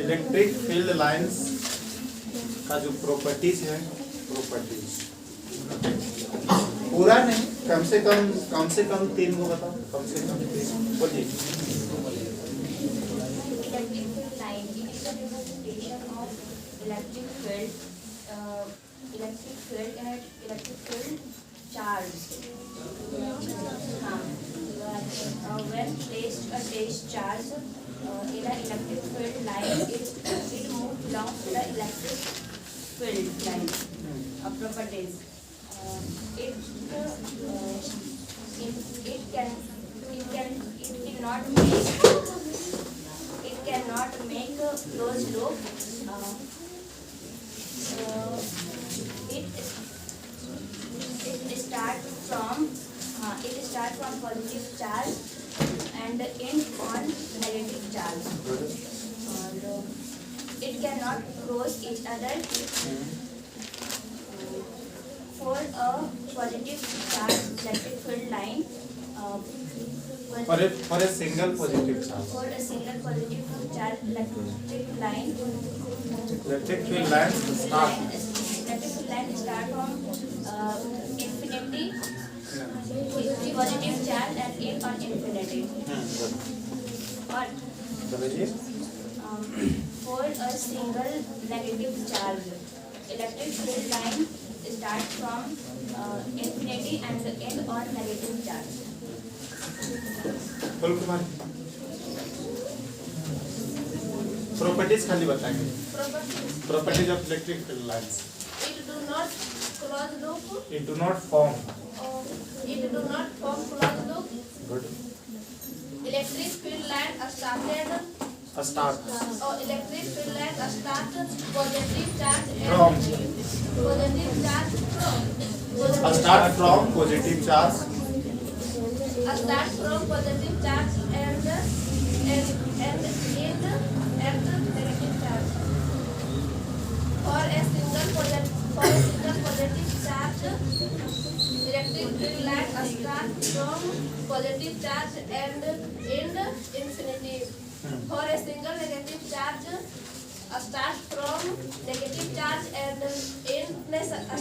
Electric field lines का जो properties है, पूरा नहीं, कम से कम 3 को बताओ, कम से कम 3 बोलिए। Electric field line is a representation of electric field and electric field charge. When placed a test charge in an electric field line, it moves along to the electric field line. Properties. It cannot make closed loop. It start from positive charge and end on negative charge. It cannot cross each other. For a positive charge electric field line, for a single positive charge, for a single positive charge electric line field line start from infinity positive charge and end on infinity. Or for a single negative charge electric field line start from infinity and end on negative charge. Properties खाली बताएंगे। Properties. Properties of electric field lines. It do not close loop. It do not form Closed loop. good Electric field line started. a start Electric field line start positive charge and from positive charge a start from positive charge start from positive charge and end at negative charge. For a single positive charge electric field line start from positive charge and end infinity. For a single negative charge start from negative charge and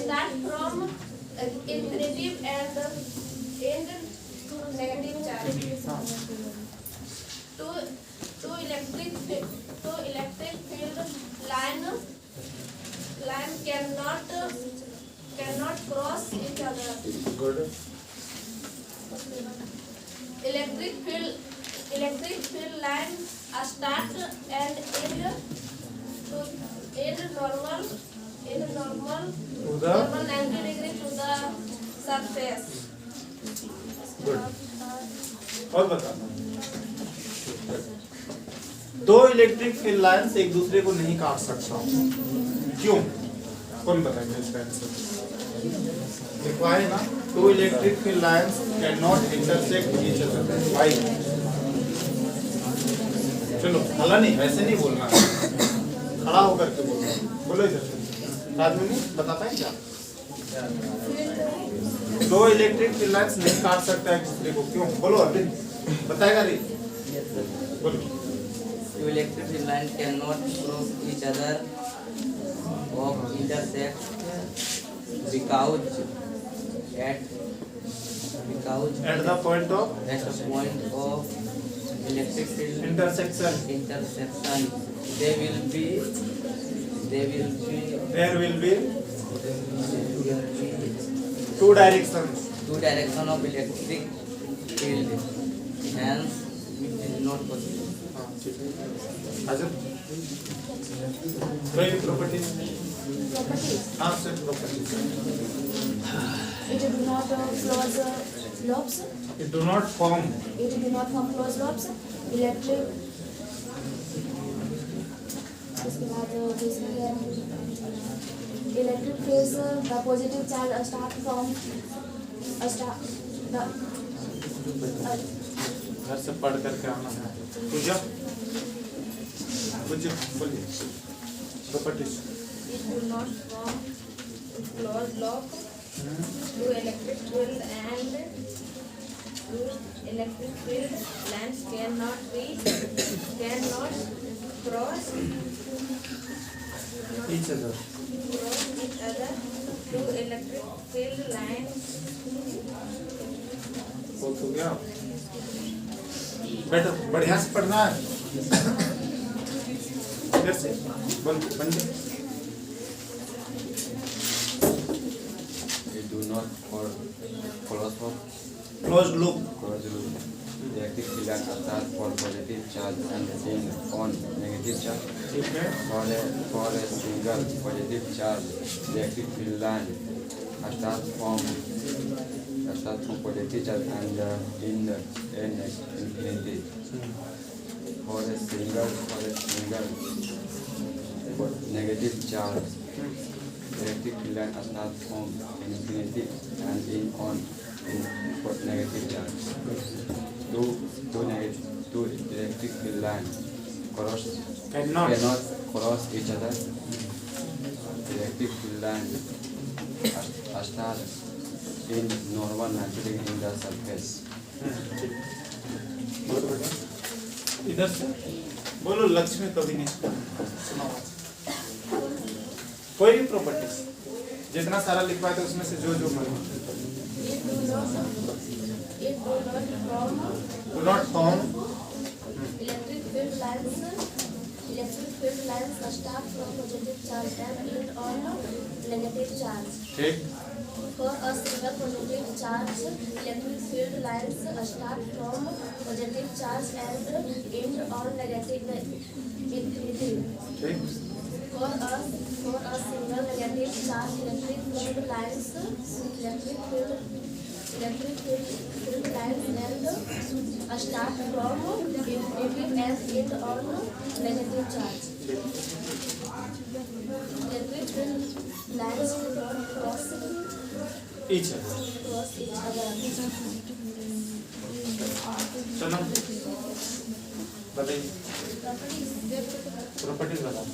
start from infinity and end negative charge. Two electric field line cannot cross each other. good Electric field line start and end normal to the 90 degree to the surface. good और बताना। दो electric field lines एक दूसरे को नहीं काट सकता, क्यों? कौन बताएंगे इसका आंसर? लिखवा है ना, two electric field lines can not intersect each other. Why? चलो हला नहीं, ऐसे नहीं बोलना, खड़ा होकर के बोलो। बोलो इधर से, राजमणि बता पाए क्या? दो इलेक्ट्रिक फील्ड लाइंस नहीं काट सकता एक दूसरे को, क्यों? बोलो अरविंद, बताएगा रे? बोलो। Two electric field lines cannot cross each other or intersect because at the point of electric field intersection there will be two directions of electric field, hence it is not possible. आजब कोई property हाँ sir property It do not close loops. it do not form Closed loops. Electric. इसके बाद दूसरी electric phase the positive charge start from घर से पढ़ करके आना है। पूजा बोलिए properties. It do not form closed loop. Two electric field lines cannot cross each other. cross each other through electric field lines. बहुत हो गया। बैठो, बढ़िया से पढ़ना है। इधर से बोल बन गया। They do not close Closed loop. the electric field lines are charged for positive charge and in on negative charge. ठीक है। For a single positive charge, the electric field line starts from positive charge and in infinity. For a single negative charge, electric field line starts from infinity and in on in negative charge. Two electric field lines Cannot. cannot cross each other. Electric field lines start in normal naturally in the surface. ठीक। बोलो बेटा। इधर से बोलो लक्ष्मी कभी नहीं सुनाओ। कोई भी प्रॉपर्टीज जितना सारा लिखवा था उसमें से जो जो मन It do not form electric field lines. Electric field lines start from positive charge and end on negative charge. ठीक। For a single positive charge, electric field lines start from positive charge and end on negative infinity. ठीक। For a single negative charge, electric field lines and start from infinity and end on negative charge. Electric field lines do not cross each other। each other. चलो बताइए properties बताओ।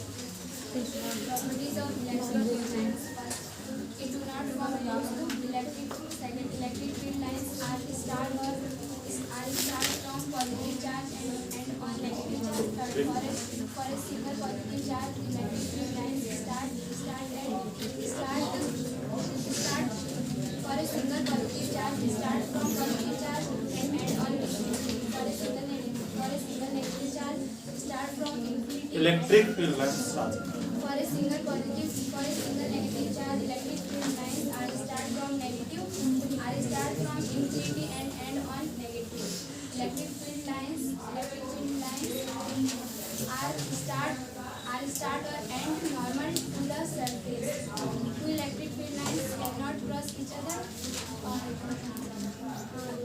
Properties of electric field lines. It do not form loss. Electric field lines are start from positive charge and on negative charge. For a single positive charge, electric field lines start for a single positive charge start from positive charge and end on infinity. For a single negative charge start from infinity. Electric field lines For a single negative charge, electric field lines are start from infinity and end on negative. Electric field lines are start or end normal to the surface. Two electric field lines cannot cross each other.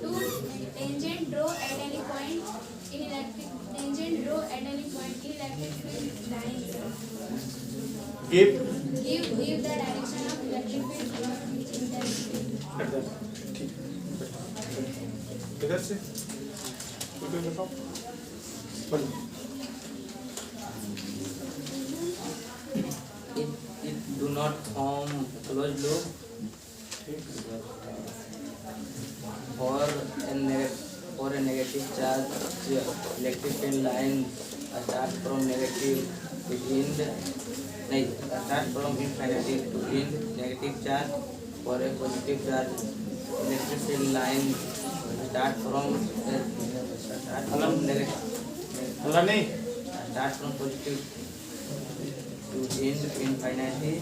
Two tangent draw at any point in electric field lines. give Give the direction of electric field intensity. ठीक। इधर से कोई बताओ बोलो। It do not form closed loop. For a negative charge, electric field line start from negative to end. Start from infinity to end negative charge. For a positive charge, electric field line start from negative. अल्लाह नहीं Start from positive to end infinity.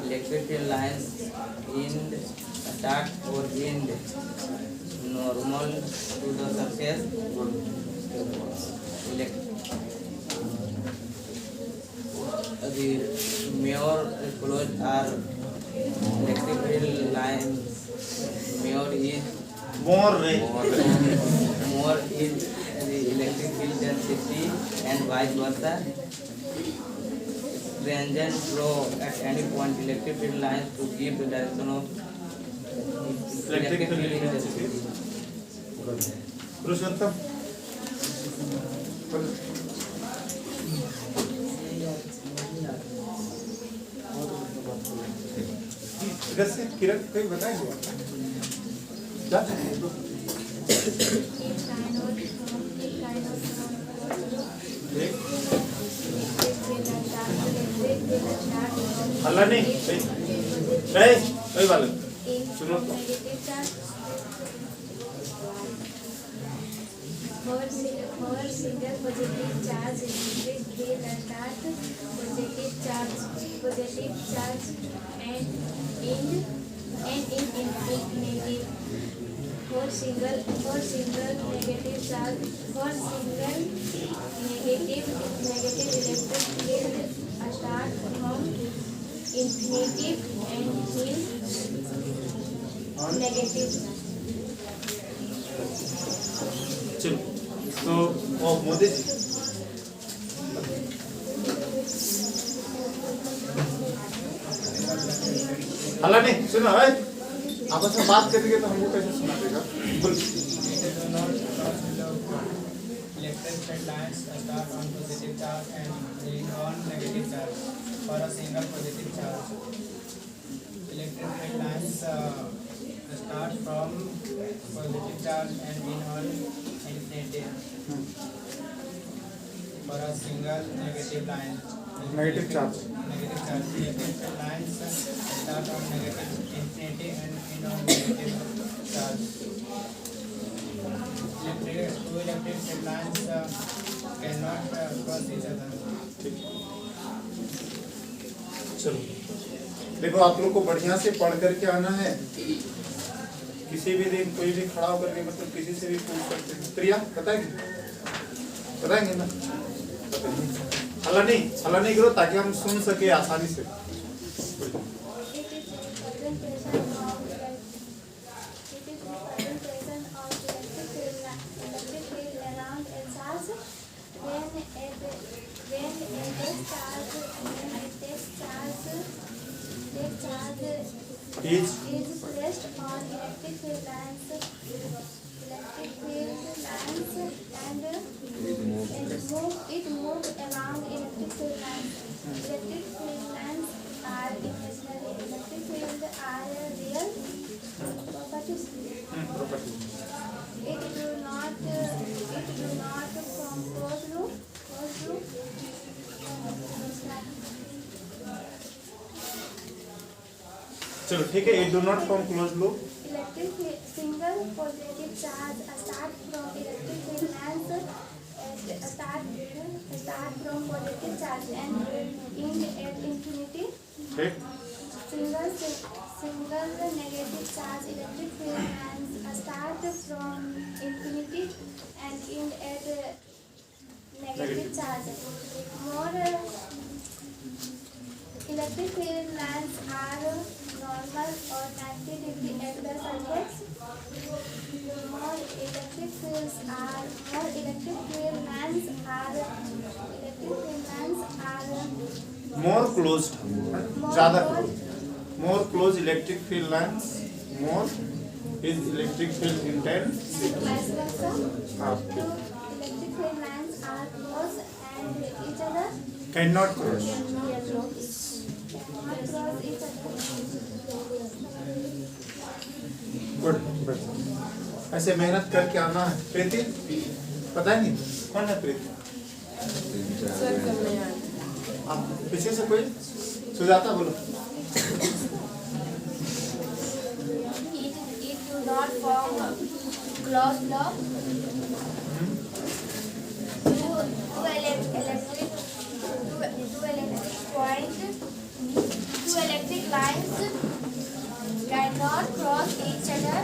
Electric field lines start or end normal to the surface. The mere closed are electric field lines. Mere is more ray more is the electric field density and vice versa. Tangent flow at any point electric field lines to give the direction of electric field intensity। पुरुषोत्तम बोलो। इधर से किरण कोई बताएंगे क्या? It kind of ठीक। हला नहीं वही वाले सुनो तो negative charge for single positive charge electric will start positive charge and in infinity for single negative charge negative electric will start from infinity and in negative charge. चलो तो वो मोदी जी हला नहीं सुनो आपस में बात करेंगे तो हमको कैसे सुना देगा बोल Electric field lines start on positive charge and end on negative charge for a single positive charge. Electric field lines start from positive charge and end on infinity for a single negative line. Negative charge Negative charge. Electric field lines start on negative infinity and end on negative charge. Two electric field lines cannot cross each other. चलो देखो आप लोग को बढ़िया से पढ़ करके आना है किसी भी दिन कोई भी खड़ा होकर के मतलब किसी से भी पूछ सकते हैं प्रिया बताएंगे ना हल्ला नहीं करो ताकि हम सुन सके आसानी से is placed on electric field lines and it moves along electric field lines. Electric field lines are imaginary. Electric field are real properties. It do not from closed loop. चलो ठीक है it do not form close loop Electric single positive charge start from electric field lines start from positive charge and end at infinity. ठीक Single negative charge electric field lines start from infinity and end at negative charge. More electric field lines are normal or 90 degree at the surface. More electric field lines are more closed ज्यादा more close electric field lines more is electric field intensity vice versa. हाँ Two electric field lines are close and each other cannot cross cannot cross each other. Good ऐसे मेहनत करके आना है प्रीति पता है नहीं कौन है प्रीति आप पीछे से कोई सुजाता बोलो It do not form closed loop. Two electric lines cannot cross each other.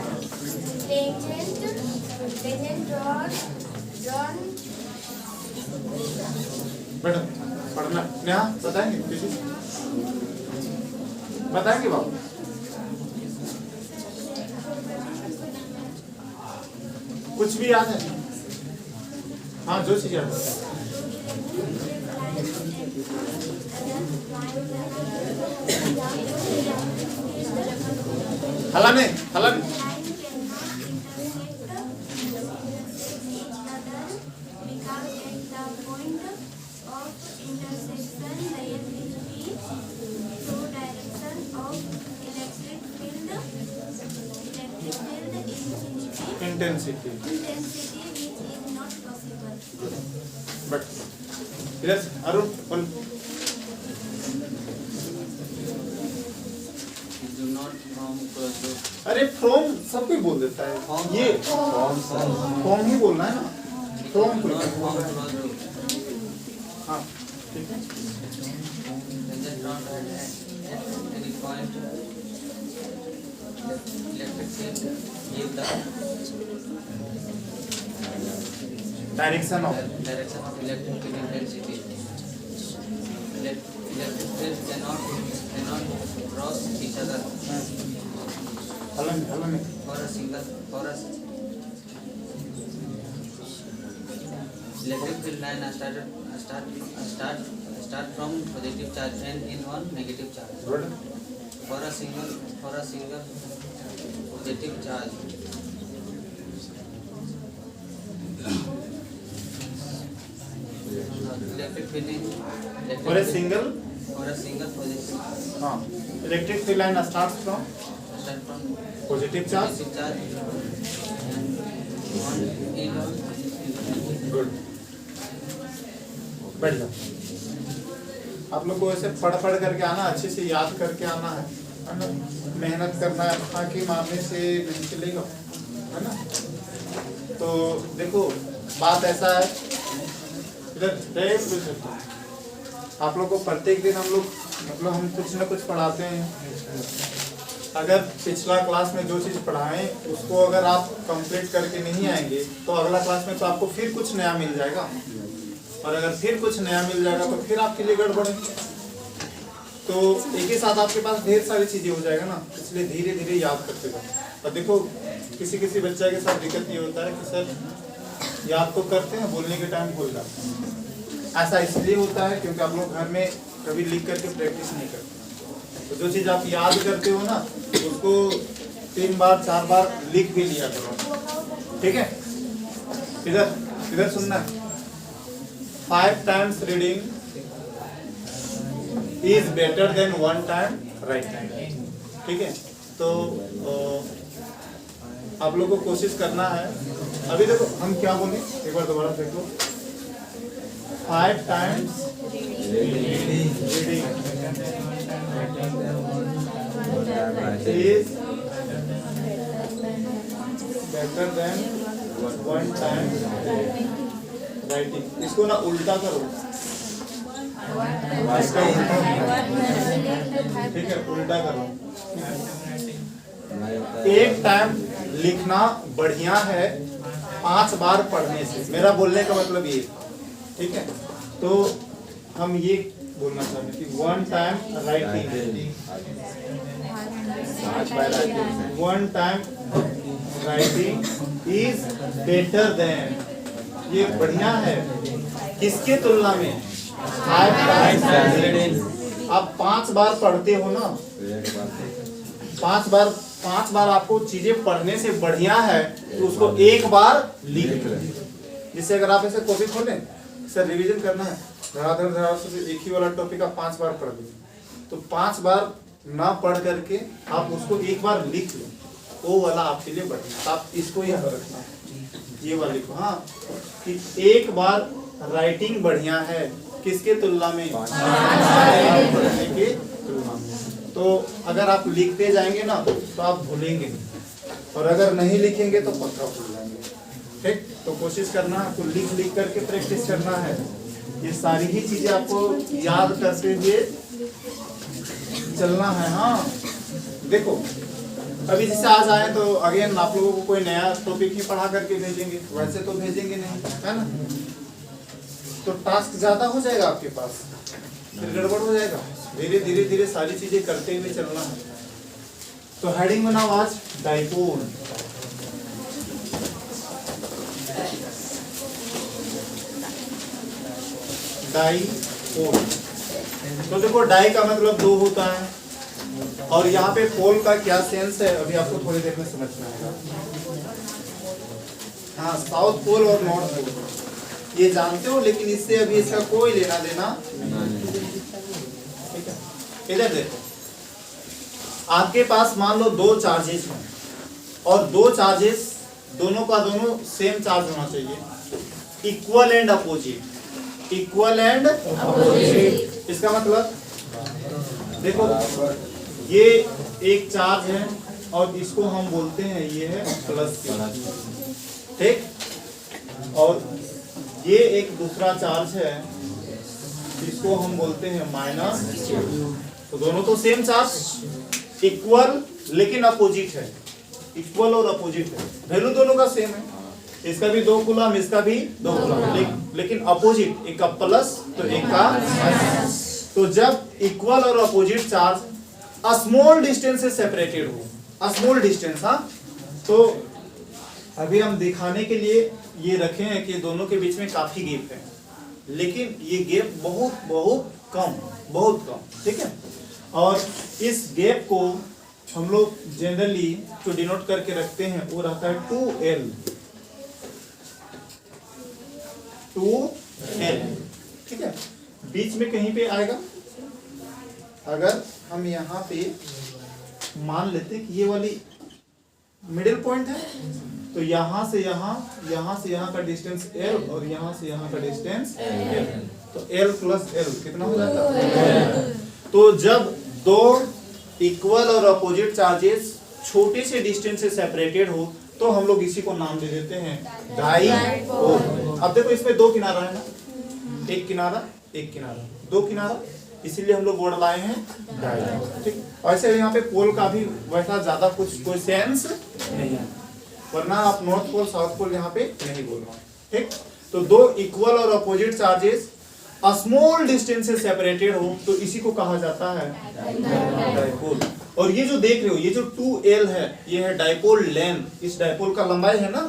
Tangent drawn madam पढ़ना नेहा बताएंगे किसी से बताएंगे बाबू कुछ भी याद है हाँ जो चीज याद है हलाने intensity which is not possible. but yes Arun बोल फ्रॉम सब कोई बोल देता है, ये फ्रॉम ही बोलना है ना, फ्रॉम को हाँ ठीक है। Any point electric field give the direction of direction of electric field intensity. Electric fields cannot cross each other हलन for a electric field line start from positive charge and end on negative charge. Good For a single positive charge, electric field is for a single for a single positive हाँ electric field line start from start from positive charge positive charge and on end on good. बैठ जाओ, आप लोग को ऐसे पढ़ करके आना, अच्छे से याद करके आना है ना, मेहनत करना है, फांकी मारने से नहीं चलेगा, है ना। तो देखो बात ऐसा है, इधर आप लोग को प्रत्येक दिन हम लोग मतलब हम कुछ ना कुछ पढ़ाते हैं। अगर पिछला क्लास में जो चीज़ पढ़ाएं उसको अगर आप कंप्लीट करके नहीं आएंगे तो अगला क्लास में तो आपको फिर कुछ नया मिल जाएगा, और अगर फिर कुछ नया मिल जाएगा तो फिर आपके लिए गड़बड़ है। तो एक ही साथ आपके पास ढेर सारी चीज़ें हो जाएगा ना, इसलिए धीरे धीरे याद करते जाओ। और देखो किसी किसी बच्चे के साथ दिक्कत ये होता है कि सर याद तो करते हैं, बोलने के टाइम भूल जाते हैं। ऐसा इसलिए होता है क्योंकि आप लोग घर में कभी लिख करके प्रैक्टिस नहीं करते। तो जो चीज़ आप याद करते हो ना उसको 3 बार 4 बार लिख भी लिया करो, ठीक है। इधर सुनना, 5 times reading is better than 1 time writing, ठीक है। तो आप लोग को कोशिश करना है। अभी देखो हम क्या बोले, एक बार दोबारा देखो, 5 times reading is better than 1 time writing। इसको ना उल्टा करो, इसका ठीक है, उल्टा करो। 1 टाइम लिखना बढ़िया है 5 बार पढ़ने से, मेरा बोलने का मतलब ये, ठीक है। तो हम ये बोलना चाहते हैं कि 1 time writing, 1 time writing is better than, ये बढ़िया है किसके तुलना में, 5 टाइम्स। आप 5 बार पढ़ते हो ना, 5 बार आपको चीजें पढ़ने से बढ़िया है तो उसको 1 बार लिख लो। जिससे अगर आप ऐसे कॉपी खोलें, सर रिवीजन करना है, धड़ाधड़ से एक ही वाला टॉपिक आप 5 बार पढ़ लो, तो 5 बार ना पढ़ करके आप उसको 1 बार लिख लो, वो वाला आपके लिए बढ़िया। आप इसको याद रखना, ये वाला लिखो, हाँ, कि 1 बार राइटिंग बढ़िया है किसके तुलना में, 5 बार पढ़ने के तुलना में। तो अगर आप लिखते जाएंगे ना तो आप भूलेंगे नहीं, और अगर नहीं लिखेंगे तो पक्का भूल जाएंगे, ठीक। तो कोशिश करना, आपको लिख करके प्रैक्टिस करना है। ये सारी ही चीजें आपको याद करते हुए चलना है। हाँ देखो, अभी जैसे आज आए तो अगेन आप लोगों को कोई नया टॉपिक ही पढ़ा करके भेजेंगे, वैसे तो भेजेंगे नहीं, है ना। तो टास्क ज्यादा हो जाएगा आपके पास, फिर गड़बड़ हो जाएगा। धीरे धीरे सारी चीजें करते हुए चलना है। तो हेडिंग बनाओ आज डाइपोल। डाइपोल, तो देखो डाई का मतलब 2 होता है, और यहाँ पे पोल का क्या सेंस है अभी आपको थोड़ी देर में समझ में आएगा। हाँ, साउथ पोल और नॉर्थ पोल ये जानते हो, लेकिन इससे अभी इसका कोई लेना देना ठीक है। इधर देखो, आपके पास मान लो 2 चार्जेस हैं, और 2 चार्जेस दोनों का दोनों सेम चार्ज होना चाहिए, equal and opposite, equal and opposite. इसका मतलब देखो, ये एक चार्ज है और इसको हम बोलते हैं ये है प्लस Q, ठीक। और ये एक दूसरा चार्ज है, इसको हम बोलते हैं माइनस Q। तो दोनों तो सेम चार्ज, इक्वल लेकिन अपोजिट है, इक्वल और अपोजिट है, वैल्यू दोनों का सेम है, इसका भी 2 कूलम, इसका भी 2 कूलम, लेकिन अपोजिट, एक का प्लस तो एक का माइनस। तो जब इक्वल और अपोजिट चार्ज स्मॉल डिस्टेंस से सेपरेटेड हो, स्मॉल डिस्टेंस, हाँ, तो अभी हम दिखाने के लिए ये रखे हैं कि दोनों के बीच में काफी गैप है, लेकिन ये गैप बहुत बहुत कम, ठीक है। और इस गैप को हम लोग जनरली जो डिनोट करके रखते हैं वो रहता है 2L, ठीक है। बीच में कहीं पे आएगा, अगर हम यहाँ पे मान लेते कि ये वाली मिडिल पॉइंट है, तो यहाँ से यहाँ का डिस्टेंस L और यहाँ से यहाँ का डिस्टेंस L, तो L प्लस L कितना हो जाता है? तो जब दो इक्वल और अपोजिट चार्जेस छोटे से डिस्टेंस से सेपरेटेड हो तो हम लोग इसी को नाम दे देते हैं डाइपोल। अब देखो इसमें 2 किनारा है ना, एक किनारा 2 किनारा, इसीलिए हम लोग वर्ड लाए हैं डाइपोल, ठीक। ऐसे यहाँ पे पोल का भी वैसा ज्यादा कुछ कोई सेंस नहीं है, वरना आप नॉर्थ पोल साउथ पोल यहाँ पे नहीं बोल रहा, ठीक। तो 2 इक्वल और अपोजिट चार्जेस स्मॉल डिस्टेंस से सेपरेटेड हो तो इसी को कहा जाता है डाइपोल। और ये जो देख रहे हो, ये जो 2L है, ये है डाइपोल लेंथ, इस डाइपोल का लंबाई है ना,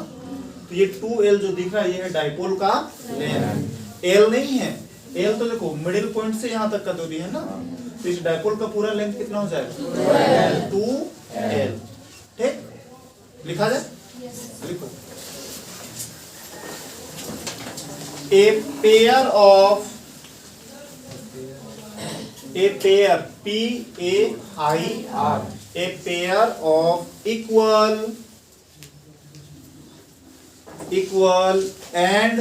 तो ये 2L जो दिख रहा है ये है डाइपोल का लेंथ, L नहीं है। L तो देखो मिडिल पॉइंट से यहाँ तक का दूरी है ना, तो इस डाइपोल का पूरा लेंथ कितना हो जाएगा? 2L, ठीक। लिखा जाए, लिखो। A pair of P-A-I-R, a pair of equal and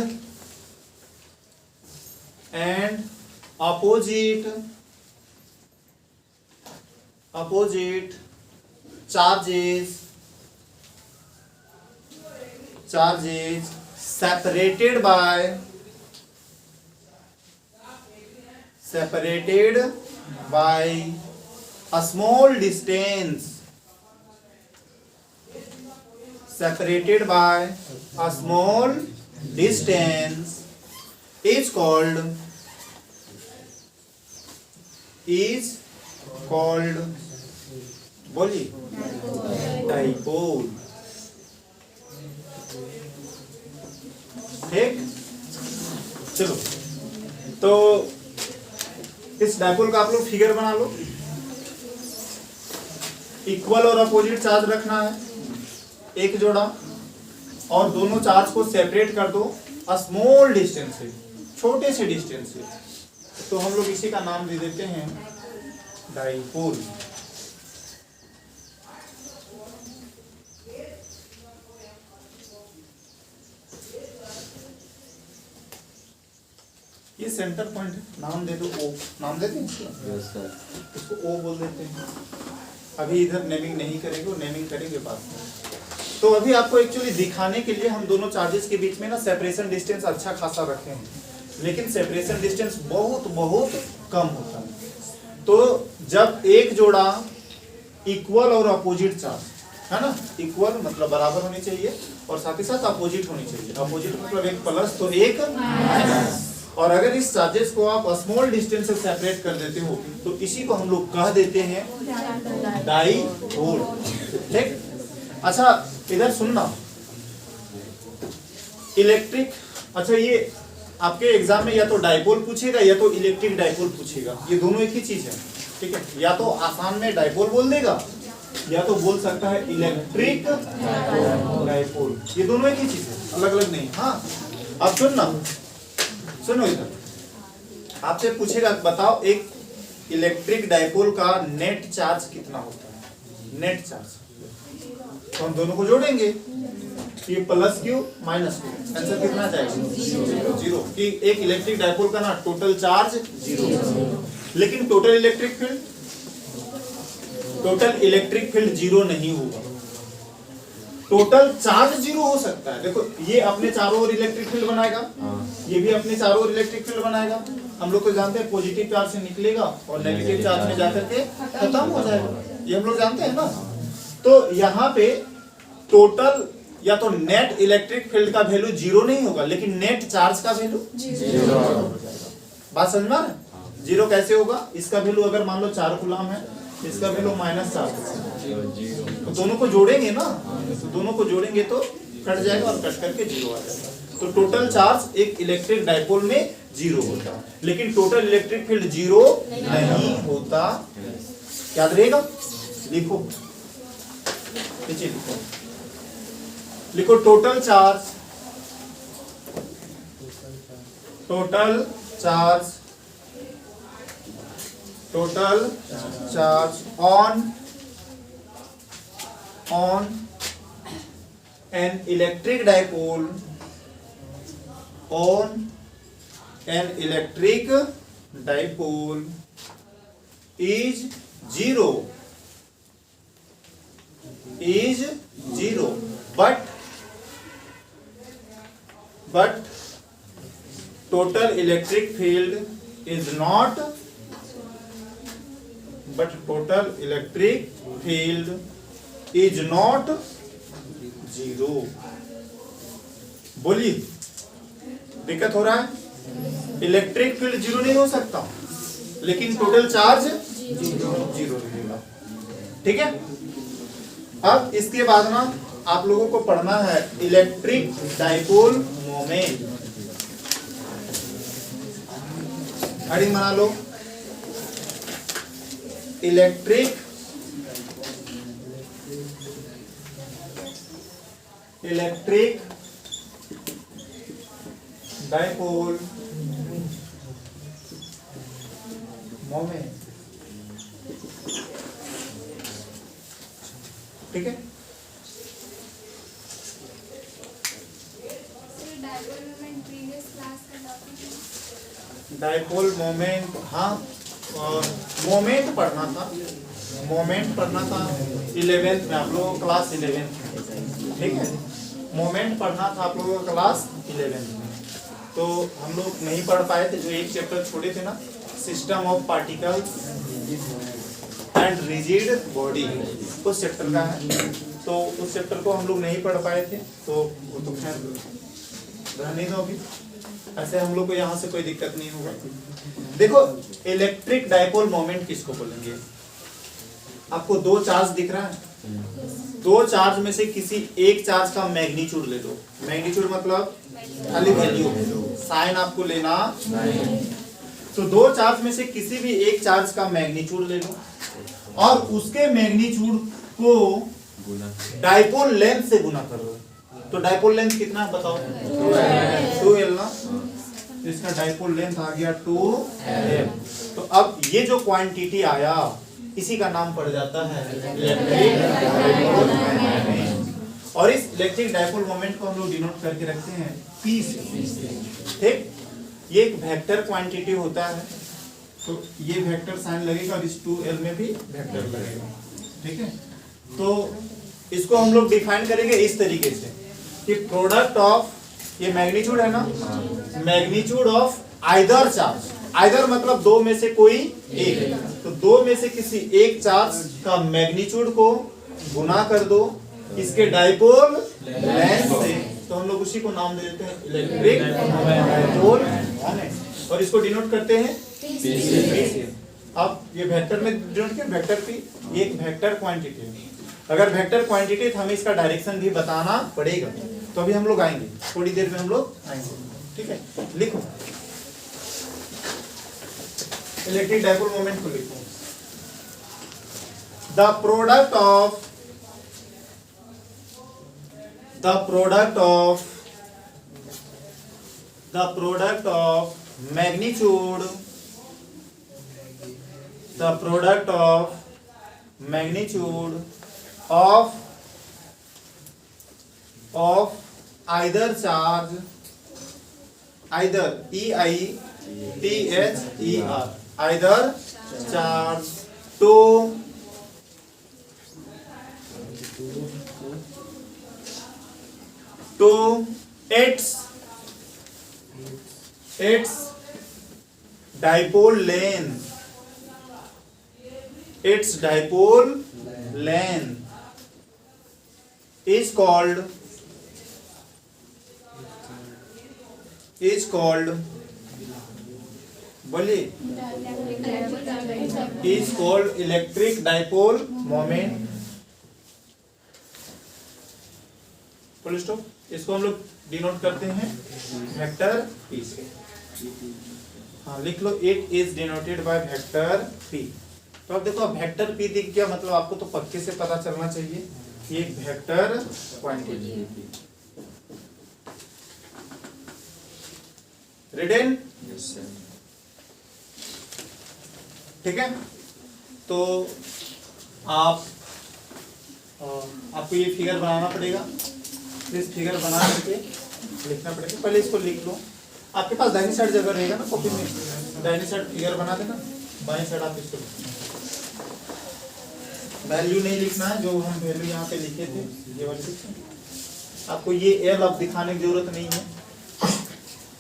opposite charges separated by a small distance, is called बोलिए डाइपोल, ठीक। चलो, तो इस डाइपोल का आप लोग फिगर बना लो। इक्वल और अपोजिट चार्ज रखना है एक जोड़ा, और दोनों चार्ज को सेपरेट कर दो स्मॉल डिस्टेंस से, छोटे से डिस्टेंस से, तो हम लोग इसी का नाम दे देते हैं डाइपोल। ये सेंटर पॉइंट है, नाम दे दो O, नाम देते हैं इसको O बोल देते हैं। अभी इधर नेमिंग नहीं करेंगे, नेमिंग करेंगे बाद में। तो अभी आपको एक्चुअली दिखाने के लिए हम दोनों चार्जेस के बीच में ना सेपरेशन डिस्टेंस अच्छा खासा रखे हैं, लेकिन सेपरेशन डिस्टेंस बहुत बहुत कम होता है। तो जब एक जोड़ा इक्वल और अपोजिट चार्ज है ना, इक्वल मतलब बराबर होनी चाहिए और साथ ही साथ अपोजिट होनी चाहिए, अपोजिट मतलब एक प्लस तो एक माइनस, और अगर इस चार्जेस को आप स्मॉल डिस्टेंस से सेपरेट कर देते हो तो इसी को हम लोग कह देते हैं डाइपोल, ठीक। अच्छा इधर सुनना, इलेक्ट्रिक, अच्छा ये आपके एग्जाम में या तो डाइपोल पूछेगा या तो इलेक्ट्रिक डाइपोल पूछेगा, ये दोनों एक ही चीज है, ठीक है। या तो आसान में डाइपोल बोल देगा या तो बोल सकता है इलेक्ट्रिक डाइपोल, ये दोनों एक ही चीज है, अलग अलग नहीं। हाँ अब सुनो इधर, आपसे पूछेगा बताओ एक इलेक्ट्रिक डाइपोल का नेट चार्ज कितना होता है, नेट चार्ज, तो हम दोनों को जोड़ेंगे, ये plus Q minus Q, answer कितना जाएगा? 0। कि एक इलेक्ट्रिक डाइपोल का ना टोटल चार्ज 0, लेकिन total electric field total electric field zero नहीं होगा। टोटल चार्ज जीरो हो सकता है। देखो ये अपने चारों ओर इलेक्ट्रिक फील्ड बनाएगा, ये भी अपने चारों ओर इलेक्ट्रिक फील्ड बनाएगा। हम लोग तो जानते हैं पॉजिटिव चार्ज से निकलेगा और नेगेटिव चार्ज में जाकर के खत्म हो जाएगा, ये हम लोग जानते हैं ना। तो यहाँ पे टोटल या तो नेट इलेक्ट्रिक फील्ड का वैल्यू जीरो नहीं होगा, लेकिन नेट चार्ज का वैल्यू जीरो हो जाएगा। बात समझ में आ रहा है? जीरो कैसे होगा? इसका वैल्यू अगर मान लो 4 कूलम है, इसका वैल्यू -4, तो दोनों को जोड़ेंगे ना, तो दोनों को जोड़ेंगे तो कट जाएगा और कट करके जीरो आ जाएगा। तो टोटल चार्ज एक इलेक्ट्रिक डाइपोल में जीरो होता है, लेकिन टोटल इलेक्ट्रिक फील्ड जीरो नहीं होता। याद रहेगा? लिखो, नीचे लिखो, लिखो total charge on an electric dipole is zero, but total electric field is not, zero। बोलिए, दिक्कत हो रहा है? इलेक्ट्रिक फील्ड जीरो नहीं हो सकता, लेकिन टोटल चार्ज जीरो रहेगा। ठीक है? अब इसके बाद ना आप लोगों को पढ़ना है इलेक्ट्रिक डाइपोल मोमेंट। हेडिंग बना लो, इलेक्ट्रिक डाइपोल मोमेंट। ठीक है? डाइपोल मोमेंट, हाँ, और मोमेंट पढ़ना था 11th में, आप लोगों को क्लास 11th में। ठीक है? मोमेंट पढ़ना था आप लोगों को क्लास 11th में, तो हम लोग नहीं पढ़ पाए थे। जो एक चैप्टर छोड़े थे ना, system of particles and rigid body, उस चैप्टर का है, तो उस चैप्टर को हम लोग नहीं पढ़ पाए थे, तो वो तो खैर रहने दो अभी। ऐसे हम लोग को यहाँ से कोई दिक्कत नहीं होगा। देखो इलेक्ट्रिक डाइपोल मोमेंट किसको बोलेंगे? आपको दो चार्ज दिख रहा है, दो चार्ज में से किसी एक चार्ज का मैग्नीट्यूड ले लो। मैग्नीट्यूड मतलब खाली वैल्यू, साइन आपको लेना नहीं। तो दो चार्ज में से किसी भी एक चार्ज का मैग्नीट्यूड ले लो और उसके मैग्नीट्यूड को डाइपोल लेंथ से गुना कर दो। तो डाइपोल लेंथ कितना है बताओ? 2L ना, तो इसका डाइपोल लेंथ आ गया 2L। तो अब ये जो क्वांटिटी आया, इसी का नाम पड़ जाता है इलेक्ट्रिक डाइपोल मोमेंट। और इस इलेक्ट्रिक डाइपोल मोमेंट को हम लोग डिनोट करके रखते हैं P से। ठीक? ये एक वेक्टर क्वांटिटी होता है, तो ये वेक्टर साइन लगेगा और इस 2L में भी वेक्टर लगेगा। ठीक है? तो इसको हम लोग डिफाइन करेंगे इस तरीके से कि प्रोडक्ट ऑफ, ये मैग्नीट्यूड है ना, magnitude of either charge, either मतलब दो में से कोई एक, तो दो में से किसी एक चार्ज का मैग्नीट्यूड को गुना कर दो इसके डाइपोल लेंथ से, तो हम लोग उसी को नाम दे देते हैं इलेक्ट्रिक डाइपोल मोमेंट, और इसको डिनोट करते हैं P से। अब ये वेक्टर में डिनोट किया, वेक्टर P, ये एक वेक्टर क्वांटिटी है। अगर वेक्टर क्वांटिटी तो हमें इसका डायरेक्शन भी बताना पड़ेगा, तो अभी हम लोग आएंगे, थोड़ी देर में हम लोग आएंगे। ठीक है? लिखो इलेक्ट्रिक डाइपोल मोमेंट को लिखो, the product of magnitude of either charge, either EITHER, either charge to to its dipole length. Its dipole length is called बोलिए is called electric dipole moment. Full stop. इसको हम लोग denote करते हैं vector P से. हाँ लिख लो, it is denoted by vector P. तो अब देखो, वेक्टर पी दिख गया मतलब आपको तो पक्के से पता चलना चाहिए ये vector quantity. Ridden? Yes sir. ठीक है. तो आपको ये फिगर बनाना पड़ेगा. इस फिगर बना करके लिखना पड़ेगा. पहले इसको लिख लो. आपके पास दाहिनी साइड जगह रहेगा ना कॉपी में, दाहिनी साइड फिगर बना देना, बाईं साइड आप इसको वैल्यू नहीं लिखना है. जो हम वैल्यू यहाँ पे लिखे थे ये वाली आपको ये एल अब दिखाने की जरूरत नहीं है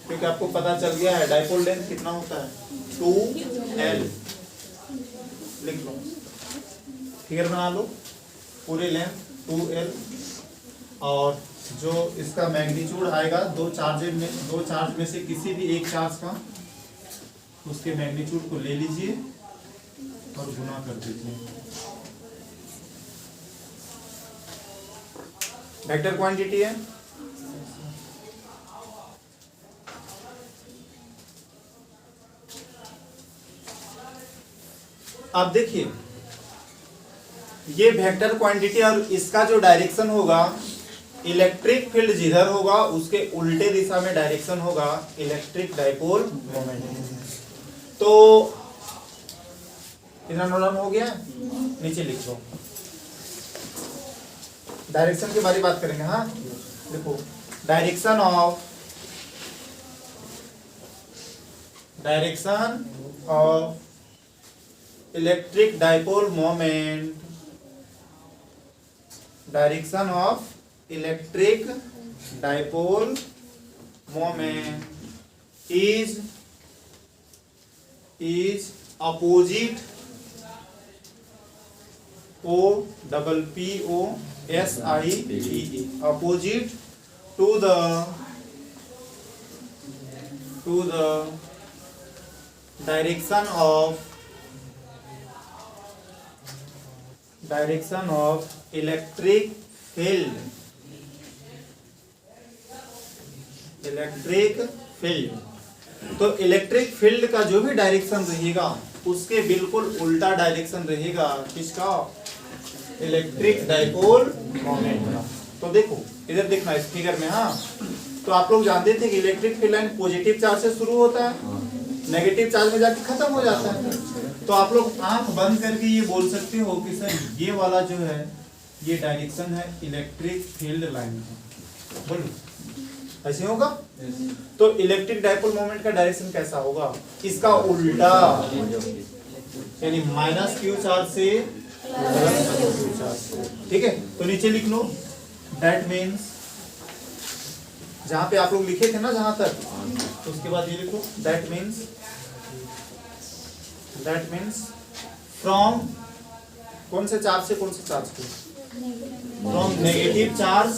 क्योंकि आपको पता चल गया है डाइपोल लेंथ कितना होता है 2L. लिख लो, फिगर बना लो, पूरे लेंथ 2L और जो इसका मैग्नीट्यूड आएगा दो चार्ज में से किसी भी एक चार्ज का उसके मैग्नीट्यूड को ले लीजिए और गुना कर दीजिए. वेक्टर क्वांटिटी है. अब देखिए ये वेक्टर क्वांटिटी और इसका जो डायरेक्शन होगा, इलेक्ट्रिक फील्ड जिधर होगा उसके उल्टे दिशा में डायरेक्शन होगा इलेक्ट्रिक डाइपोल मोमेंट. तो इतना नोट हो गया. नीचे लिख दो. डायरेक्शन के बारे में बात करेंगे. हाँ देखो, direction of electric dipole moment, direction of electric dipole moment is opposite OPPOSITE opposite to the direction of electric field. तो इलेक्ट्रिक फील्ड का जो भी डायरेक्शन रहेगा उसके बिल्कुल उल्टा डायरेक्शन रहेगा किसका? इलेक्ट्रिक डाइपोल मोमेंट का. तो देखो इधर देखना इस फिगर में. हाँ तो आप लोग जानते थे कि electric field line positive charge से शुरू होता है, नेगेटिव चार्ज में जाके खत्म हो जाता है. तो आप लोग आंख बंद करके ये बोल सकते हो कि सर ये वाला जो है ये डायरेक्शन है इलेक्ट्रिक फील्ड लाइन का. बोलो ऐसे होगा. तो इलेक्ट्रिक डाइपोल मोमेंट का डायरेक्शन कैसा होगा? इसका उल्टा, यानी माइनस क्यू चार्ज से प्लस क्यू चार्ज. ठीक है. तो नीचे लिख लो, दैट मीन्स जहां पे आप लोग लिखे थे ना जहां तक, तो उसके बाद ये लिखो दैट मीन्स फ्रॉम कौन से चार्ज से कौन से चार्ज को? From negative charge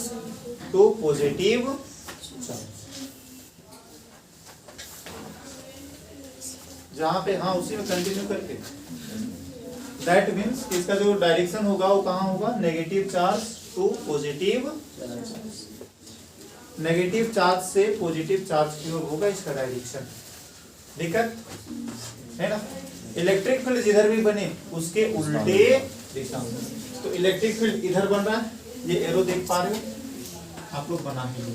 to positive charge. जहां पे हाँ उसी में कंटिन्यू करके दैट मीन्स इसका जो डायरेक्शन होगा वो कहाँ होगा? Negative charge to positive, negative charge से पॉजिटिव चार्ज की ओर होगा इसका डायरेक्शन. दिक्कत है ना? इलेक्ट्रिक फील्ड जिधर भी बने उसके उल्टे दिशा में. तो इलेक्ट्रिक फील्ड इधर बन रहा है, ये एरो देख पा रहे हो आप लोग, बना के लो.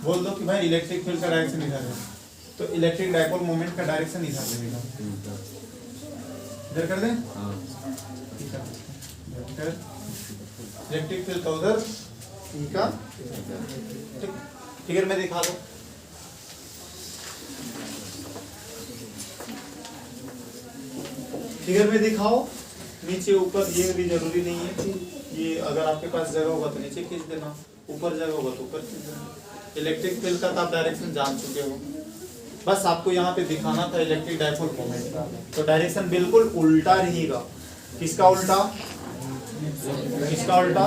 बोल दो कि भाई इलेक्ट्रिक फील्ड का डायरेक्शन इधर है, तो इलेक्ट्रिक डाइपोल मोमेंट का डायरेक्शन इधर रहेगा. इधर कर दें. इलेक्ट्रिक फील्ड का उधर, इनका फिगर में दिखा दो. फिगर में दिखाओ, नीचे ऊपर ये भी जरूरी नहीं है. ये अगर आपके पास जगह होगा तो नीचे खींच देना. ऊपर जगह होगा तो ऊपर चले जाएंगे। इलेक्ट्रिक फील्ड का तो आप डायरेक्शन जान चुके हो, बस आपको यहाँ पे दिखाना था इलेक्ट्रिक डाइपोल मोमेंट का। तो डायरेक्शन बिल्कुल उल्टा रहेगा। किसका उल्टा? किसका उल्टा?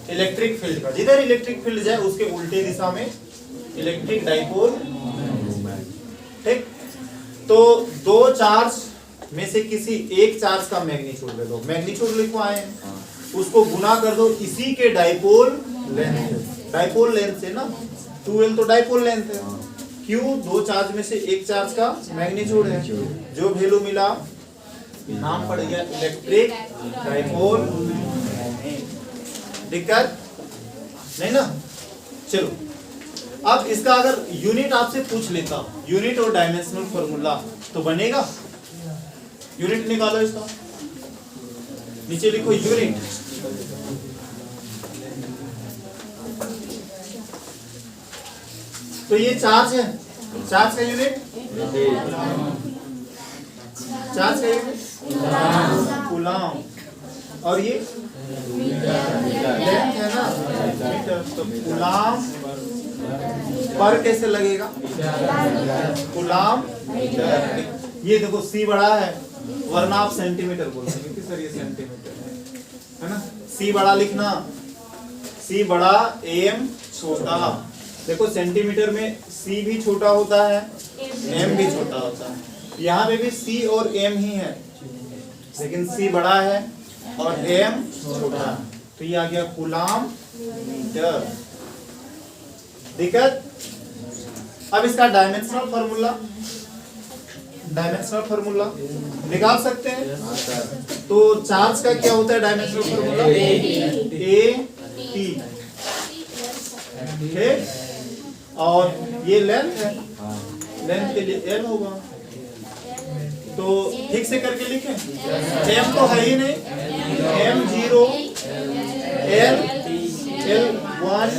इलेक्ट्रिक फील्ड का। जिधर इलेक्ट्रिक फील्ड जाए उसके उल्टे दिशा में इलेक्ट्रिक डाइपोल। ठीक, तो दो चार्ज में से किसी एक चार्ज का मैग्नीट्यूड ले लो, मैग्नीट्यूड लिखवाए हैं, उसको गुना कर दो इसी के डाइपोल लेंथ। डाइपोल लेंथ है ना, 2L तो डाइपोल लेंथ है। क्यों? दो चार्ज में से एक चार्ज का मैग्नीट्यूड है। जो वैल्यू मिला नाम पड़ गया इलेक्ट्रिक डाइपोल मोमेंट। दिक्कत नहीं ना? चलो, अब इसका अगर यूनिट आपसे पूछ लेता, यूनिट और डायमेंशनल फॉर्मूला, तो बनेगा? यूनिट निकालो इसका, नीचे लिखो यूनिट। तो ये चार्ज है, चार्ज का यूनिट, चार्ज का यूनिट कूलम, और ये लेंथ है ना मीटर। तो कूलम पर कैसे लगेगा? Coulomb metre. ये देखो C बड़ा है, वरना आप सेंटीमीटर बोलेंगे कि सर ये सेंटीमीटर है ना। C बड़ा लिखना, C बड़ा M छोटा। देखो सेंटीमीटर में C भी छोटा होता है, M भी छोटा होता है। यहाँ पे भी C और M ही है, लेकिन C बड़ा है और M छोटा है, तो ये आ गया कूलम मीटर। दिक्कत? अब इसका डायमेंशनल फार्मूला, डायमेंशनल फार्मूला निकाल सकते हैं। तो चार्ज का क्या होता है डायमेंशनल फार्मूला? AT। ठीक, और ये लेंथ है, लेंथ के लिए L होगा। तो ठीक से करके लिखें, M तो है ही नहीं, M0 L1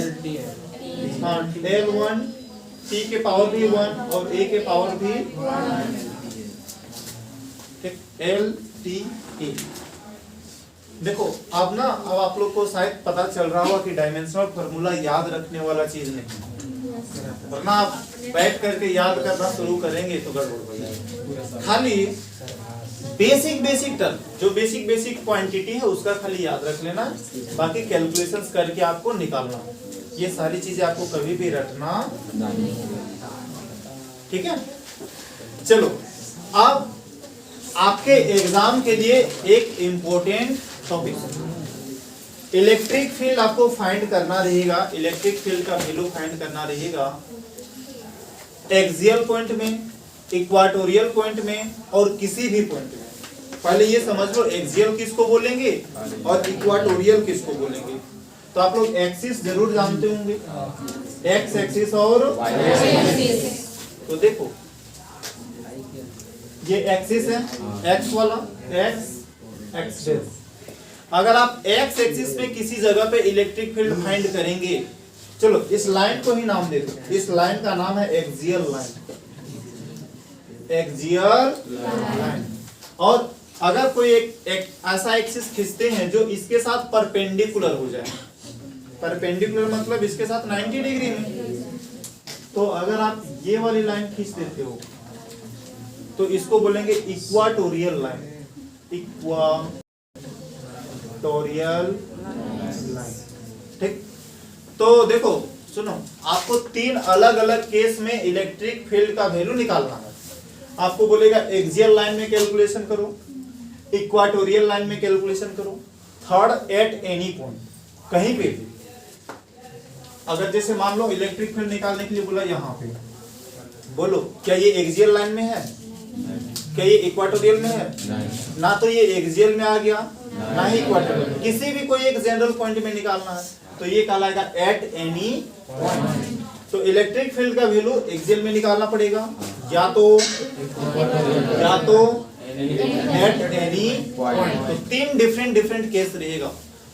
हाँ L1 T के पावर भी 1 और A के पावर भी LTE। देखो अब ना, अब आप लोग को शायद पता चल रहा होगा कि डायमेंशनल फार्मूला याद रखने वाला चीज नहीं, वरना आप बैठ करके याद करना शुरू करेंगे तो गड़बड़ हो जाएगा। खाली बेसिक टर्म, जो बेसिक क्वांटिटी है उसका खाली याद रख लेना, बाकी कैलकुलेशंस करके आपको निकालना। ये सारी चीजें आपको कभी भी रखना, ठीक है। चलो, अब आपके एग्जाम के लिए एक इंपॉर्टेंट टॉपिक, इलेक्ट्रिक फील्ड आपको फाइंड करना रहेगा। इलेक्ट्रिक फील्ड का वैल्यू फाइंड करना रहेगा एक्सियल पॉइंट में, इक्वाटोरियल पॉइंट में और किसी भी पॉइंट में। पहले ये समझ लो एक्सियल किसको बोलेंगे और इक्वाटोरियल किसको बोलेंगे। तो आप लोग एक्सिस जरूर जानते होंगे, एक्स एक्सिस और वाई एक्सिस। तो देखो ये एक्सिस है, एक्स वाला, एक्स एक्सिस। अगर आप एक्स एक्सिस में किसी जगह पे इलेक्ट्रिक फील्ड फाइंड करेंगे, चलो इस लाइन को ही नाम दे दो, इस लाइन का नाम है एक्सियल लाइन, एक्सियल लाइन। और अगर कोई एक ऐसा एक्सिस खींचते हैं जो इसके साथ परपेंडिकुलर हो जाए, परपेंडिकुलर मतलब इसके साथ 90 डिग्री में, तो अगर आप ये वाली लाइन खींच देते हो तो इसको बोलेंगे इक्वाटोरियल लाइन, इक्वाटोरियल लाइन। ठीक, तो देखो सुनो, आपको 3 अलग अलग केस में इलेक्ट्रिक फील्ड का वैल्यू निकालना है। आपको बोलेगा एक्सियल लाइन में कैलकुलेशन करो, इक्वाटोरियल लाइन में कैलकुलेशन करो, थर्ड एट एनी पॉइंट, कहीं पे भी। अगर जैसे मान लो इलेक्ट्रिक फील्ड निकालने के लिए बोला यहाँ पे, बोलो क्या ये एक्सियल लाइन में है, क्या ये इक्वाटोरियल में है? ना तो ये एक्सियल में आ गया, ना ही इक्वाटोरियल। किसी भी कोई एक जनरल पॉइंट में निकालना है तो ये कहलाएगा एट एनी पॉइंट। तो इलेक्ट्रिक फील्ड का वैल्यू एक्सियल में निकालना पड़ेगा, या तो एट एनी पॉइंट। तो 3 डिफरेंट केस रहेगा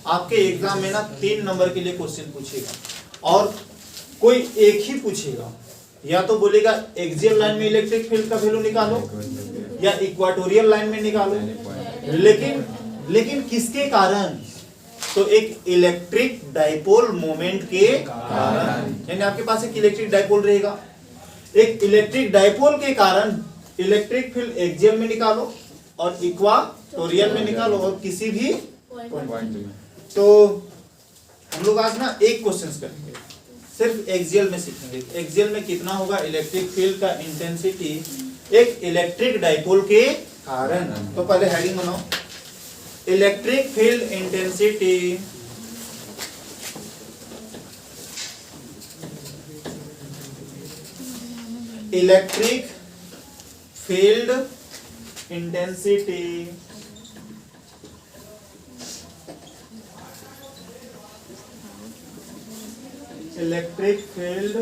आपके एग्जाम में ना। 3 नंबर के लिए क्वेश्चन पूछेगा और कोई एक ही पूछेगा, या तो बोलेगा एक्सियल लाइन में इलेक्ट्रिक फील्ड का वैल्यू निकालो या इक्वाटोरियल लाइन में निकालो। लेकिन किसके कारण? तो एक इलेक्ट्रिक डाइपोल मोमेंट के कारण, यानी आपके पास एक इलेक्ट्रिक डाइपोल रहेगा, एक इलेक्ट्रिक डाइपोल के कारण इलेक्ट्रिक फील्ड एक्सियल में निकालो और इक्वाटोरियल में निकालो और किसी भी पॉइंट में। तो हम लोग आज ना एक क्वेश्चन करेंगे, सिर्फ एक्सियल में सीखेंगे। एक्सियल में कितना होगा इलेक्ट्रिक फील्ड का इंटेंसिटी एक इलेक्ट्रिक डाइपोल के कारण। तो पहले हेडिंग बनाओ, electric field intensity electric field intensity electric field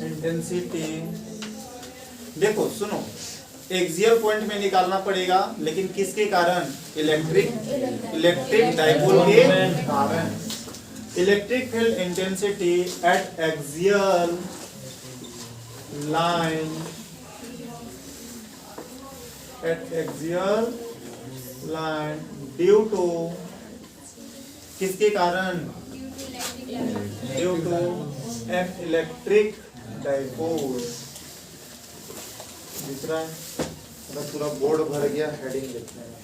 intensity. देखो सुनो, एक्सियल पॉइंट में निकालना पड़ेगा, लेकिन किसके कारण? इलेक्ट्रिक डाइपोल के कारण। Electric field intensity at axial line due to किसके कारण? Due to an electric dipole. दूसरा पूरा बोर्ड भर गया, हेडिंग लिखने में।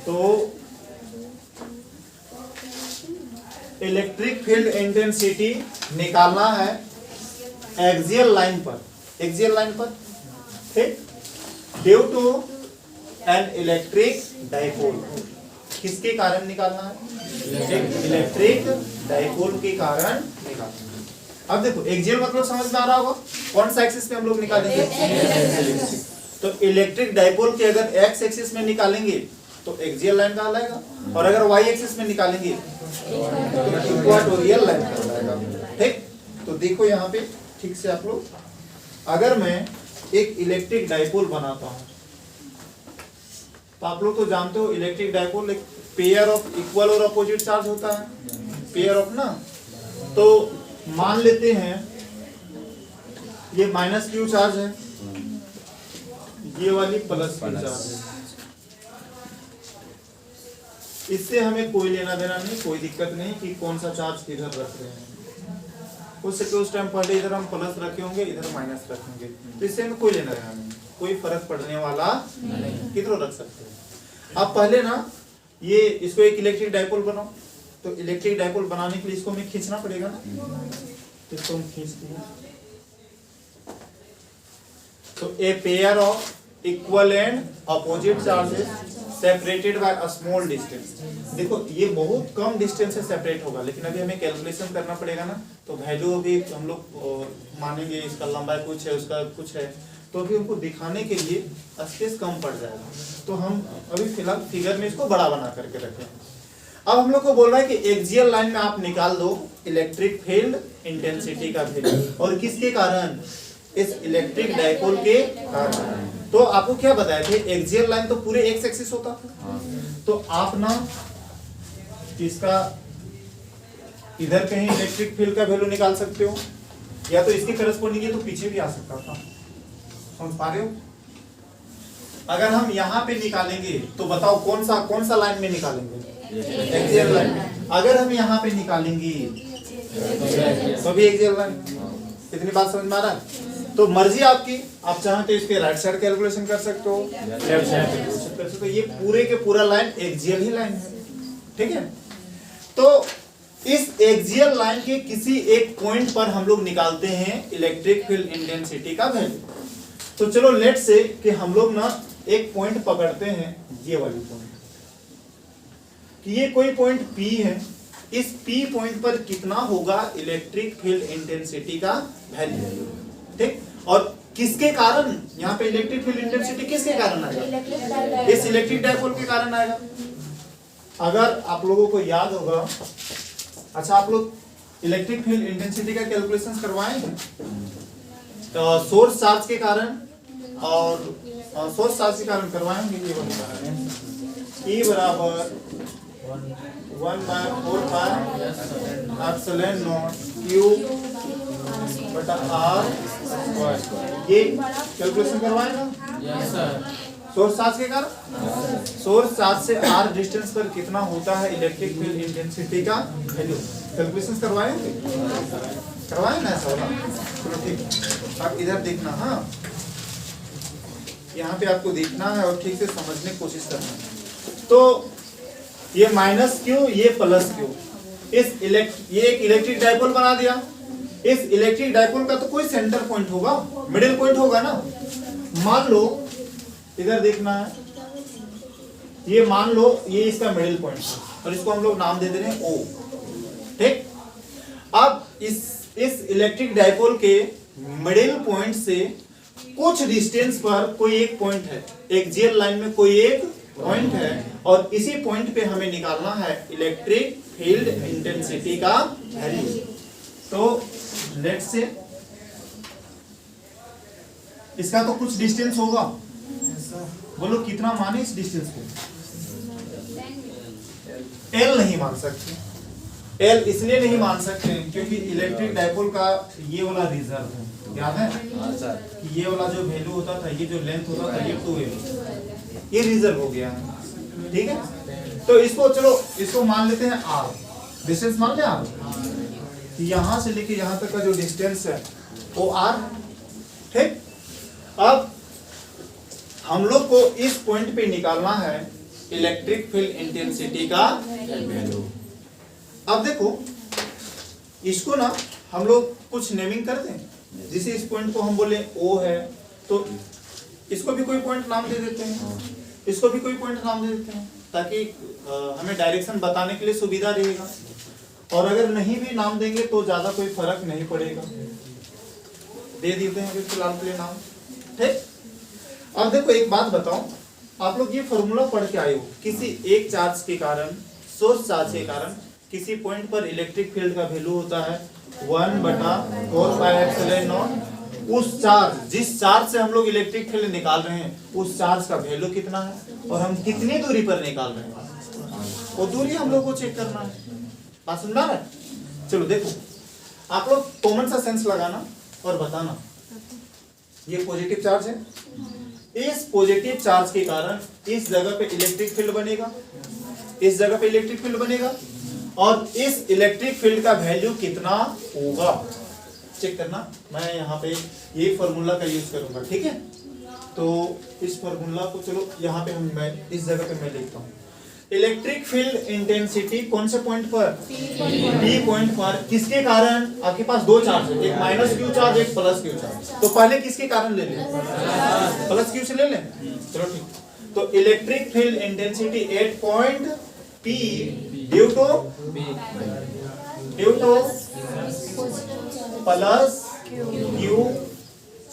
तो इलेक्ट्रिक फील्ड इंटेंसिटी निकालना है एक्सियल लाइन पर, ठीक, due to an electric dipole. किसके कारण निकालना है? इलेक्ट्रिक डाइपोल के कारण निकालना है। अब देखो एक्सियल मतलब समझ में आ रहा होगा, कौन सा एक्सिस पे हम लोग निकालेंगे? तो इलेक्ट्रिक डाइपोल के अगर एक्स एक्सिस में निकालेंगे तो एक्सियल लाइन कहलाएगा, और अगर वाई एक्सिस में निकालेंगे तो इक्वाटोरियल लाइन कहलाएगा, ठीक। तो देखो यहाँ पे ठीक से आप लोग, अगर मैं एक इलेक्ट्रिक डाइपोल बनाता हूँ तो आप लोग तो जानते हो इलेक्ट्रिक डाइपोल एक पेयर ऑफ इक्वल और अपोजिट चार्ज होता है, पेयर ऑफ ना। तो मान लेते हैं ये माइनस क्यू चार्ज है, ये वाली प्लस क्यू चार्ज है। इससे हमें कोई लेना देना नहीं, कोई दिक्कत नहीं कि कौन सा चार्ज किधर रख रहे हैं। उस टाइम पहले इधर हम प्लस रखे होंगे, इधर माइनस रखेंगे, तो इससे हमें कोई लेना देना नहीं, कोई फर्क पड़ने वाला नहीं, किधर रख सकते हैं। अब पहले ना ये इसको एक इलेक्ट्रिक डाइपोल बनाओ, तो इलेक्ट्रिक डाइपोल बनाने के लिए इसको हमें खींचना पड़ेगा ना, तो इसको हम खींच दिए। तो a pair of equal and opposite charges separated by a small distance. देखो ये बहुत कम डिस्टेंस से सेपरेट होगा, लेकिन अभी हमें कैलकुलेशन करना पड़ेगा ना, तो वैल्यू अभी हम लोग मानेंगे, इसका लंबाई कुछ है, उसका कुछ है, तो अभी हमको दिखाने के लिए स्पेस कम पड़ जाएगा, तो हम अभी फिलहाल फिगर में इसको बड़ा बना करके रखें। अब हम लोग को बोल रहा है कि एक्सियल लाइन में आप निकाल दो इलेक्ट्रिक फील्ड इंटेंसिटी का वैल्यू, और किसके कारण? इस इलेक्ट्रिक डाइपोल के कारण। तो आपको क्या बताया थे, एक्सियल लाइन तो पूरे एक्स एक्सिस होता है, तो आप ना इसका इधर कहीं इलेक्ट्रिक फील्ड का वैल्यू निकाल सकते हो, या तो इसके करस्पॉन्डिंग तो पीछे भी आ सकता था, समझ पा रहे हो? अगर हम यहाँ पे निकालेंगे तो बताओ कौन सा लाइन में निकालेंगे? Axial line. अगर हम यहाँ पे निकालेंगे तो भी एक्सियल लाइन। इतनी बात समझ में आ रहा है? तो मर्जी आपकी, आप चाहें तो इसके राइट साइड कैलकुलेशन कर सकते हो, लेफ्ट साइड कैलकुलेशन कर सकते हो, ये पूरे के पूरा लाइन एक्सियल ही लाइन है, ठीक है। तो इस एक्सियल लाइन के किसी एक पॉइंट पर हम लोग निकालते हैं इलेक्ट्रिक फील्ड इंटेंसिटी का वैल्यू। तो चलो लेट से कि हम लोग ना एक पॉइंट पकड़ते हैं, ये वाली पॉइंट, कि ये कोई पॉइंट P है, इस P पॉइंट पर कितना होगा इलेक्ट्रिक फील्ड इंटेंसिटी का वैल्यू, ठीक। और किसके कारण यहाँ पे इलेक्ट्रिक फील्ड इंटेंसिटी किसके कारण आएगा? इस इलेक्ट्रिक डाइपोल के कारण आएगा। अगर आप लोगों को याद होगा, अच्छा आप लोग इलेक्ट्रिक फील्ड इंटेंसिटी का कैलकुलेशन करवाए हैं तो सोर्स चार्ज के कारण, और सोर्स चार्ज के कारण करवाएंगे। ये बता E बराबर 1/4πε0 Q बटा R स्क्वायर। ये कैलकुलेशन करवाएगा। Yes sir. सोर्स चार्ज के कारण सोर्स चार्ज से आर डिस्टेंस पर कितना होता है इलेक्ट्रिक फील्ड इंटेंसिटी का वैल्यू। कैलकुलेशन करवाए ना ऐसा होगा। चलो ठीक, आप इधर देखना। हाँ, यहाँ पे आपको देखना है और ठीक से समझने की कोशिश करना है। तो ये माइनस क्यू, ये प्लस क्यू, ये एक इलेक्ट्रिक डाइपोल बना दिया। इस इलेक्ट्रिक डाइपोल का तो कोई सेंटर पॉइंट होगा, मिडिल पॉइंट होगा ना। मान लो इधर देखना है, ये मान लो ये इसका मिडिल पॉइंट है और इसको हम लोग नाम दे दे रहे हैं ओ। ठीक, अब इस इलेक्ट्रिक डाइपोल के मिडिल पॉइंट से कुछ डिस्टेंस पर कोई एक पॉइंट है, एक जेल लाइन में कोई एक पॉइंट है और इसी पॉइंट पे हमें निकालना है इलेक्ट्रिक फील्ड इंटेंसिटी का वैल्यू। तो लेट्स से इसका तो कुछ डिस्टेंस होगा, बोलो कितना माने इस डिस्टेंस को? एल नहीं मान सकते। एल इसलिए नहीं मान सकते क्योंकि इलेक्ट्रिक डाइपोल का ये वाला रिजर्व है, याद है कि ये वाला जो वैल्यू होता था, ये जो लेंथ होता था, ये 2L, ये रिजर्व हो गया है। ठीक है, तो इसको चलो इसको मान लेते हैं आर, डिस्टेंस मान लें आर। यहां से लेके यहां तक का जो डिस्टेंस है वो आर। ठीक, अब हम लोग को इस पॉइंट पे निकालना है इलेक्ट्रिक फील्ड इंटेंसिटी का वैल्यू। अब देखो इसको ना हम लोग कुछ नेमिंग कर दें, जिसे इस पॉइंट को हम बोले ओ है तो इसको भी कोई पॉइंट नाम दे देते हैं, इसको भी कोई पॉइंट नाम दे देते हैं ताकि हमें डायरेक्शन बताने के लिए सुविधा रहेगा। और अगर नहीं भी नाम देंगे तो ज्यादा कोई फर्क नहीं पड़ेगा, दे देते हैं अभी फिलहाल के लिए नाम। ठीक, अब देखो एक बात बताओ, आप लोग ये फॉर्मूला पढ़ के आए हो, किसी एक चार्ज के कारण, सोर्स चार्ज के कारण किसी पॉइंट पर इलेक्ट्रिक फील्ड का वैल्यू होता है 1/4πε0। उस चार्ज, जिस चार्ज से हम लोग इलेक्ट्रिक फील्ड निकाल रहे हैं, उस चार्ज का वैल्यू कितना है और हम कितनी दूरी पर निकाल रहे हैं, वो दूरी हम लोग को चेक करना है। बात समझ रहा है? चलो देखो, आप लोग कॉमन सा सेंस लगाना और बताना। ये पॉजिटिव चार्ज है, इस पॉजिटिव चार्ज के कारण इस जगह पे इलेक्ट्रिक फील्ड बनेगा, इस जगह पे इलेक्ट्रिक फील्ड बनेगा और इस इलेक्ट्रिक फील्ड का वैल्यू कितना होगा चेक करना। मैं यहाँ पे ये फॉर्मूला का यूज करूंगा। ठीक है, तो इस फॉर्मूला को चलो यहाँ पे मैं इस जगह पे मैं लिखता हूँ। इलेक्ट्रिक फील्ड इंटेंसिटी कौन से पॉइंट पर? पी पॉइंट पर। किसके कारण? आपके पास दो चार्ज है, एक माइनस क्यू चार्ज, एक प्लस क्यू चार्ज। तो पहले किसके कारण ले लें? प्लस क्यू से ले लें। चलो ठीक, तो electric field intensity at point P due two plus Q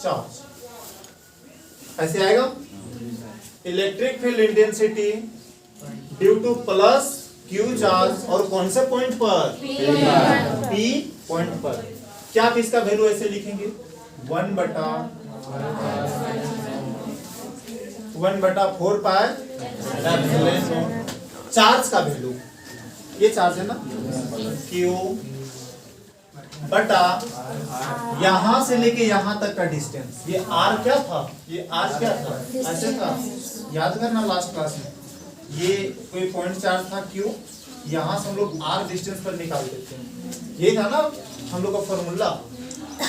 charge, ऐसे आएगा। Electric field intensity due two plus Q charge और कौन से पॉइंट पर? पी पॉइंट पर। क्या आप इसका वैल्यू ऐसे लिखेंगे? 1/4πε0 चार्ज का वैल्यू, ये चार्ज है ना, क्यू बटा यहां से लेके यहां तक का डिस्टेंस। ये आर क्या था? ये आर क्या था? ऐसे था, याद करना लास्ट क्लास में। ये कोई पॉइंट चार्ज था क्यू, यहां से हम लोग आर डिस्टेंस पर निकाल देते हैं, ये था ना हम लोग का फॉर्मूला।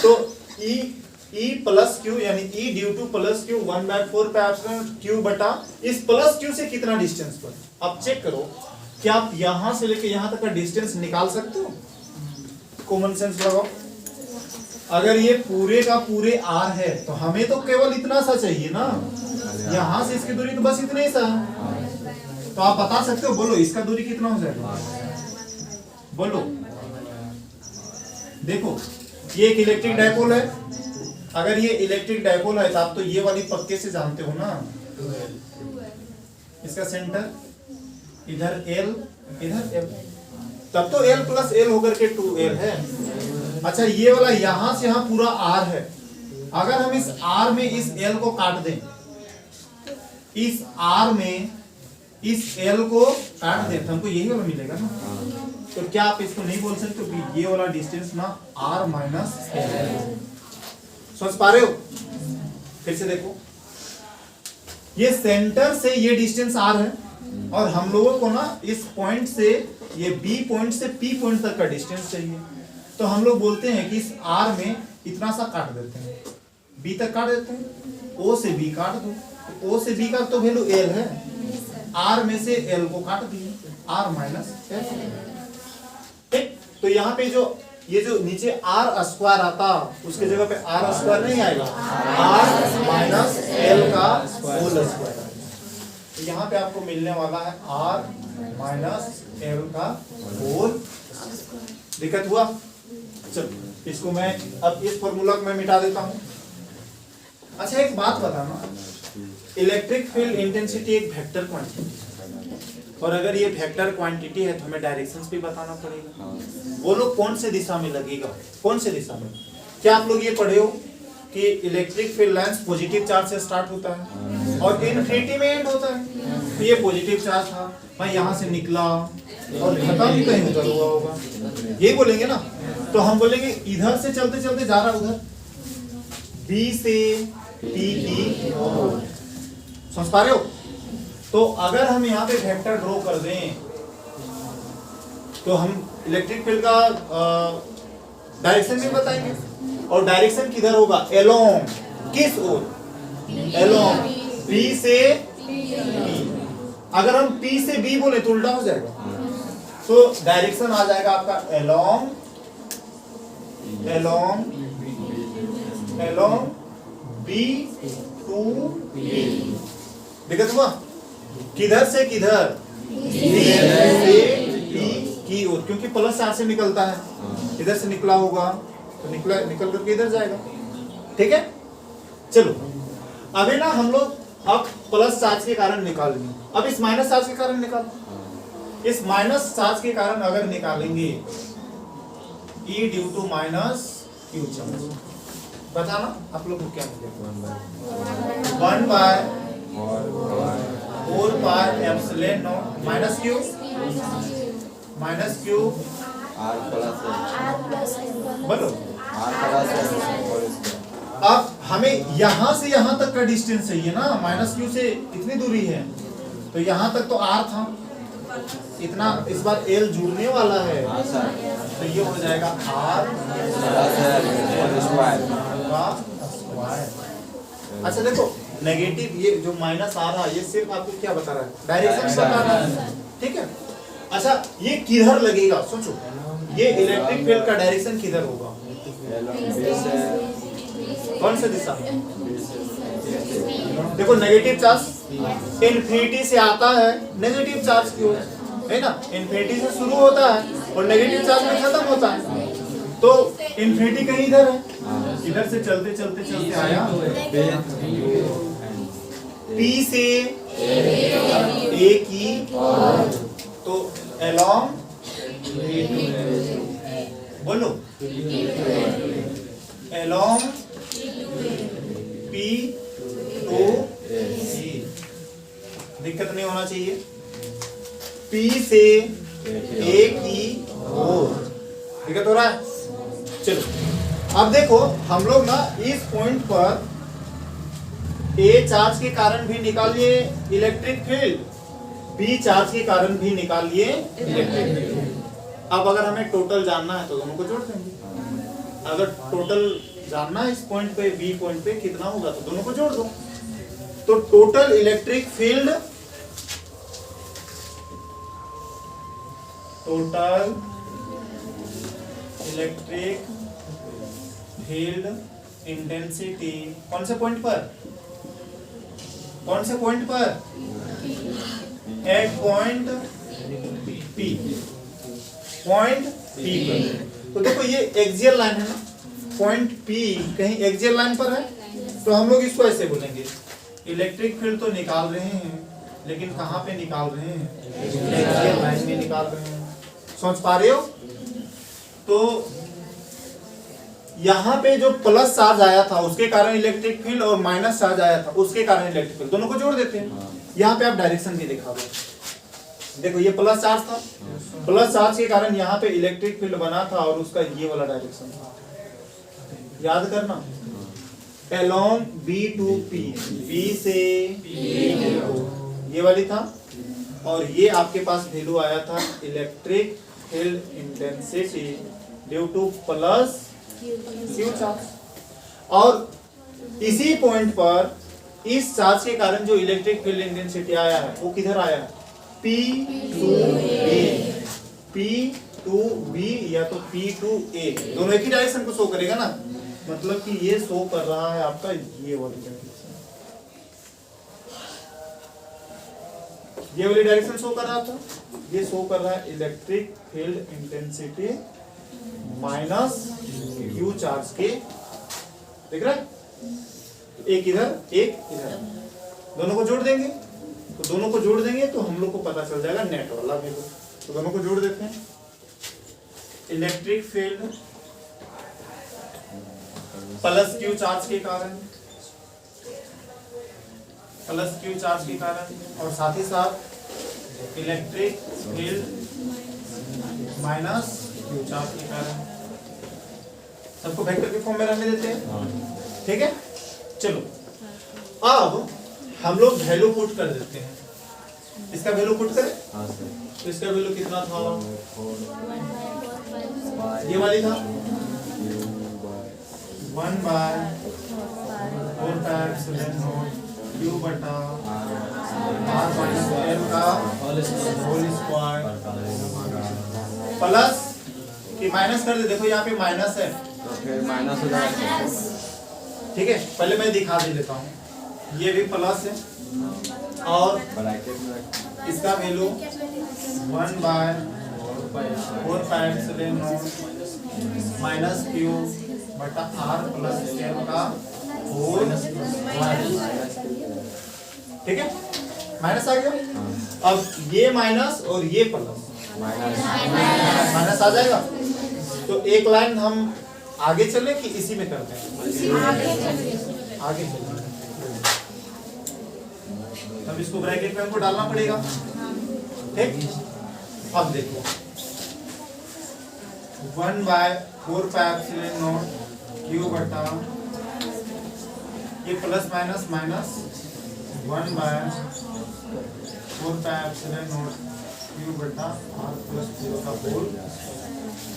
तो ई प्लस क्यू यानी ई ड्यू टू प्लस क्यू 1/4πε बटा इस प्लस क्यू से कितना डिस्टेंस पर। अब चेक करो, क्या आप यहां से लेके यहां तक का डिस्टेंस निकाल सकते हो? कॉमन सेंस लगाओ। अगर ये पूरे का पूरे आर है तो हमें तो केवल इतना सा चाहिए ना, यहां से इसकी दूरी तो बस इतने ही सा है। तो आप बता सकते हो, बोलो इसका दूरी कितना हो जाएगा? बोलो, देखो ये एक इलेक्ट्रिक डाइपोल है। अगर ये इलेक्ट्रिक डाइपोल है तो आप तो ये वाली पक्के से जानते हो ना, इसका सेंटर इधर L इधर L, तब तो L प्लस L होकर के 2L है। अच्छा, ये वाला यहां से यहां पूरा R है। अगर हम इस R में इस L को काट दें, इस R में इस L को काट दें तो हमको यही वाला मिलेगा ना। तो क्या आप इसको नहीं बोल सकते कि ये वाला डिस्टेंस ना R माइनस L? सोच पा रहे हो? फिर से देखो, ये सेंटर से ये डिस्टेंस r है और हम लोगों को ना इस पॉइंट से ये B पॉइंट से P पॉइंट तक का डिस्टेंस चाहिए। तो हम लोग बोलते हैं कि इस R में इतना सा काट देते हैं, B तक काट देते हैं, O से B काट दो, तो O से B का तो वैल्यू L है, R में से L को काट दिए, R माइनस L। ठीक, तो यहाँ पे जो ये जो नीचे R स्क्वायर आता उसके जगह पे R स्क्वायर नहीं आएगा, R माइनस L का होल स्क्वायर। तो यहाँ पे आपको मिलने वाला है R माइनस L का होल। दिक्कत हुआ? चलो इसको मैं अब इस फॉर्मूला को मैं मिटा देता हूँ। अच्छा एक बात बताना, इलेक्ट्रिक फील्ड इंटेंसिटी एक वेक्टर क्वांटिटी, और अगर ये वेक्टर क्वांटिटी है तो हमें डायरेक्शंस भी बताना पड़ेगा। वो लोग कौन से दिशा में लगेगा, कौन से दिशा में? क्या आप लोग ये पढ़े हो कि electric field lines positive charge से स्टार्ट होता है और इनफिनिटी में एंड होता है। तो ये पॉजिटिव चार्ज था, मैं यहाँ से निकला और खत्म कहीं उधर हुआ होगा, यही बोलेंगे ना। तो हम बोलेंगे इधर से चलते चलते जा रहा उधर, B से P की ओर। समझ पा रहे हो? तो अगर हम यहाँ पे वेक्टर ड्रॉ कर दें तो हम इलेक्ट्रिक फील्ड का डायरेक्शन भी बताएंगे, और डायरेक्शन किधर होगा? एलोंग, किस ओर? एलोंग B से P। अगर हम P से B बोले तो उल्टा हो जाएगा, तो डायरेक्शन आ जाएगा आपका along, along, along B to P। दिक्कत हुआ? किधर से किधर? B से P की ओर, क्योंकि प्लस चार्ज से निकलता है, इधर से निकला होगा तो निकल करके इधर जाएगा। ठीक है, चलो अभी ना हम लोग अब प्लस चार्ज के कारण निकाल लेंगे, अब इस माइनस चार्ज के कारण निकाल। इस माइनस चार्ज के कारण अगर निकालेंगे E due to minus Q charge, बताना आप लोग को क्या मिलेगा? 1 by 4 pi epsilon naught minus Q R plus बोलो। R प्लस अब हमें यहाँ से यहाँ तक का डिस्टेंस चाहिए ना, माइनस Q से कितनी दूरी है? तो यहाँ तक तो R था, इतना इस बार L जुड़ने वाला है, तो ये हो जाएगा R स्क्वायर। अच्छा देखो नेगेटिव, ये जो माइनस आ रहा है ये सिर्फ आपको क्या बता रहा है? डायरेक्शन बता रहा है। ठीक है, अच्छा ये किधर लगेगा? सोचो, ये इलेक्ट्रिक फील्ड का डायरेक्शन किधर होगा? कौन सा दिशा? देखो नेगेटिव चार्ज इनफिनिटी से आता है नेगेटिव चार्ज की ओर, है ना? इनफिनिटी से शुरू होता है और नेगेटिव चार्ज में खत्म होता है, तो इनफिनिटी कहीं इधर है, इधर से चलते चलते चलते आया P से A की, तो along बोलो along P to A। दिक्कत नहीं होना चाहिए। P से A की ओर दिक्कत हो रहा है? चलो अब देखो हम लोग ना इस पॉइंट पर A चार्ज के कारण भी निकालिए इलेक्ट्रिक फील्ड, B चार्ज के कारण भी निकालिए इलेक्ट्रिक फील्ड। अब अगर हमें टोटल जानना है तो दोनों को जोड़ देंगे। अगर टोटल जानना है इस पॉइंट पे B पॉइंट पे कितना होगा तो दोनों को जोड़ दो। तो total electric field, total electric field intensity कौन से पॉइंट पर? कौन से पॉइंट पर? At point P, point P पर। तो देखो ये एक्सियल लाइन है ना, पॉइंट P कहीं एक्सियल लाइन पर है, तो हम लोग इसको ऐसे बोलेंगे इलेक्ट्रिक फील्ड तो निकाल रहे हैं लेकिन कहाँ पे निकाल रहे हैं? एक्सियल लाइन में निकाल रहे हैं। समझ पा रहे हो? तो यहाँ पे जो प्लस चार्ज आया था उसके कारण इलेक्ट्रिक फील्ड और माइनस चार्ज आया था उसके कारण इलेक्ट्रिक फील्ड, दोनों को जोड़ देते हैं। यहाँ पे आप डायरेक्शन भी दिखा दो। देखो ये प्लस चार्ज था, प्लस चार्ज के कारण यहाँ पे इलेक्ट्रिक फील्ड बना था और उसका ये वाला डायरेक्शन था, याद करना। along B to P, B से ये वाली था, और ये आपके पास वैल्यू आया था electric field intensity due two plus Q charge. और इसी पॉइंट पर इस चार्ज के कारण जो इलेक्ट्रिक फील्ड इंटेंसिटी आया है वो किधर आया है? P to B, P to B या तो P to A, दोनों एक ही डायरेक्शन को शो करेगा ना, मतलब कि ये शो कर रहा है आपका ये वाली डायरेक्शन, ये वाली डायरेक्शन शो कर रहा था, ये शो कर रहा है electric field intensity minus Q charge के, देख रहा है? एक इधर एक इधर, दोनों को जोड़ देंगे, तो दोनों को जोड़ देंगे तो हम लोग को पता चल जाएगा नेट वाला वैल्यू। तो दोनों को जोड़ देते हैं, electric field plus Q charge के कारण, प्लस क्यू चार्ज के कारण, और साथ ही साथ electric field minus Q charge के कारण। सबको वेक्टर के फॉर्म में रहने देते हैं, ठीक है? चलो अब हम लोग वैल्यू पुट कर देते हैं, इसका वैल्यू पुट करें। तो इसका वैल्यू कितना था? ये वाली था 1/4 Q बटा R माइनस L का होल स्क्वायर प्लस कि माइनस कर दे, देखो यहाँ पे माइनस है तो फिर माइनस हो जाएगा, ठीक है? पहले मैं दिखा दे देता हूँ, ये भी प्लस है और ब्रैकेट में इसका वैल्यू 1/4 माइनस क्यू बटा R प्लस L का होल स्क्वायर, ठीक है? माइनस आ गया। अब ये माइनस और ये प्लस, माइनस आ जाएगा। तो एक लाइन हम आगे चले कि इसी में करते हैं? आगे चले। अब इसको ब्रैकेट में हमको डालना पड़ेगा, ठीक? अब देखो 1/4 Q बटा ये प्लस माइनस माइनस 1/4 Q बटा R प्लस 0 का होल।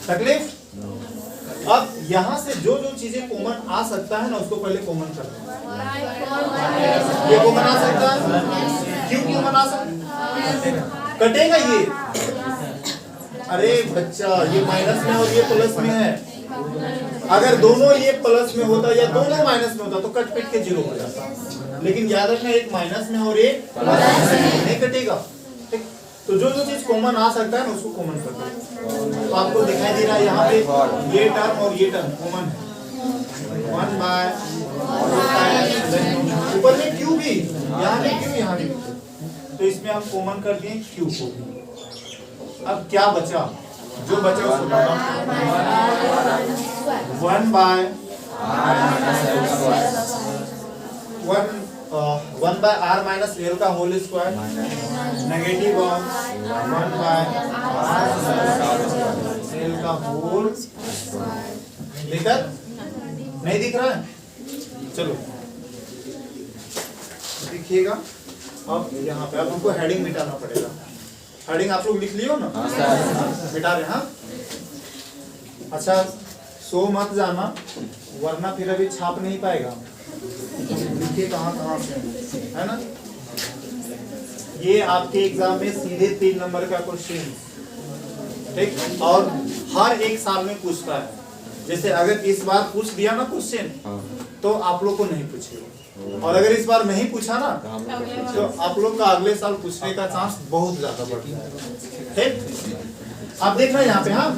तकलीफ? अब यहाँ से जो जो चीजें कॉमन आ सकता है ना उसको पहले कॉमन कर दो। ये कॉमन आ सकता है, क्यों कॉमन आ सकता? कटेगा ये। अरे बच्चा, ये माइनस में और ये प्लस में है, अगर दोनों ये प्लस में होता या दोनों माइनस में होता तो कट पिट के 0 हो जाता, लेकिन याद रखना एक माइनस में और एक प्लस में, नहीं कटेगा, ठीक? तो जो जो चीज कॉमन आ सकता है ना उसको कॉमन कर दो। तो आपको दिखाई दे रहा है यहाँ पे ये टर्म और ये टर्म कॉमन है, 1/4 ऊपर में क्यू भी, यहाँ भी क्यू, यहाँ भी, तो इसमें आप कॉमन कर दिए क्यू को। अब क्या बचा? जो बचा उसको 1/R माइनस L का whole square negative of 1/R का होल। दिखा? नहीं दिख रहा है? चलो देखिएगा। अब यहाँ पे अब हमको हेडिंग मिटाना पड़ेगा। हेडिंग आप लोग लिख लियो ना? मिटा रहे? हाँ, अच्छा, सो मत जाना वरना फिर अभी छाप नहीं पाएगा। लिखिए कहाँ से, है ना? ये आपके एग्जाम में सीधे 3 नंबर का क्वेश्चन, ठीक? और हर एक साल में पूछता है। जैसे अगर इस बार पूछ दिया ना क्वेश्चन तो आप लोग को नहीं पूछेगा, और अगर इस बार नहीं पूछा ना तो आप लोग का अगले साल पूछने का चांस बहुत ज्यादा बढ़ जाएगा, ठीक? आप देखना यहाँ पे, हाँ,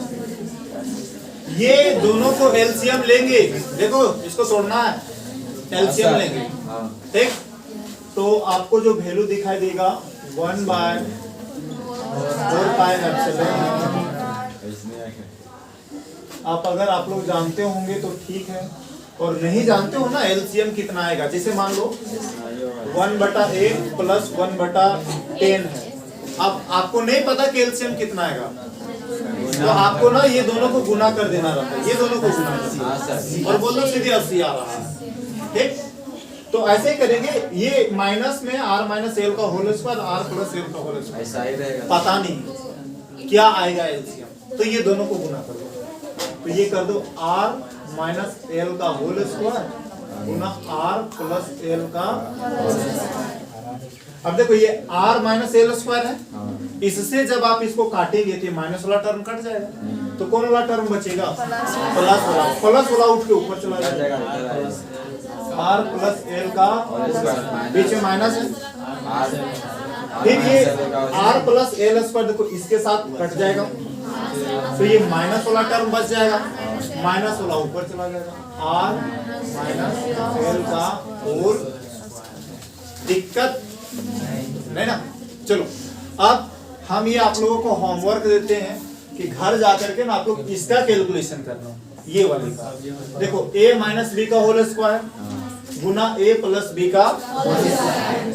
ये दोनों को एलसीएम लेंगे। देखो इसको तोड़ना है, एलसीएम लेंगे, ठीक? तो आपको जो वैल्यू दिखाई देगा 1/4 आप अगर आप लोग जानते होंगे तो ठीक है, और नहीं जानते हो ना एलसीएम कितना आएगा। जैसे मान लो 1/8 प्लस 1/10 है, अब आपको नहीं पता कि एलसीएम कितना आएगा, तो आपको ना ये दोनों को गुना कर देना रहता है, ये दोनों को गुना कर, और बोलो सीधे 80 आ रहा है, ठीक, तो ऐसे ही करेंगे, ये माइनस में आर माइनस एल का whole square, R plus L का होल स्क्वायर, ऐसा ही रहेगा। पता नहीं क्या आएगा एलसीएम, तो ये दोनों को गुना कर दो, तो ये कर दो आर माइनस एल का होल स्क्वायर गुना आर प्लस एल का। अब देखो ये आर माइनस एल स्क्वायर है, इससे जब आप इसको काटेंगे तो माइनस वाला टर्म कट जाएगा, तो कौन वाला टर्म बचेगा? प्लस वाला उठ के ऊपर चला जाएगा, आर प्लस एल का बीच में माइनस है, फिर ये आर प्लस एल स्क्वायर देखो इसके साथ कट जाएगा, तो ये माइनस वाला टर्म बच जाएगा, माइनस वाला ऊपर चला जाएगा, आर माइनस एल का होल। दिक्कत नहीं ना? चलो अब हम ये आप लोगों को होमवर्क देते हैं कि घर जाकर के ना आप लोग इसका कैलकुलेशन करना, ये वाले का। देखो a माइनस बी का होल स्क्वायर गुना a प्लस बी का,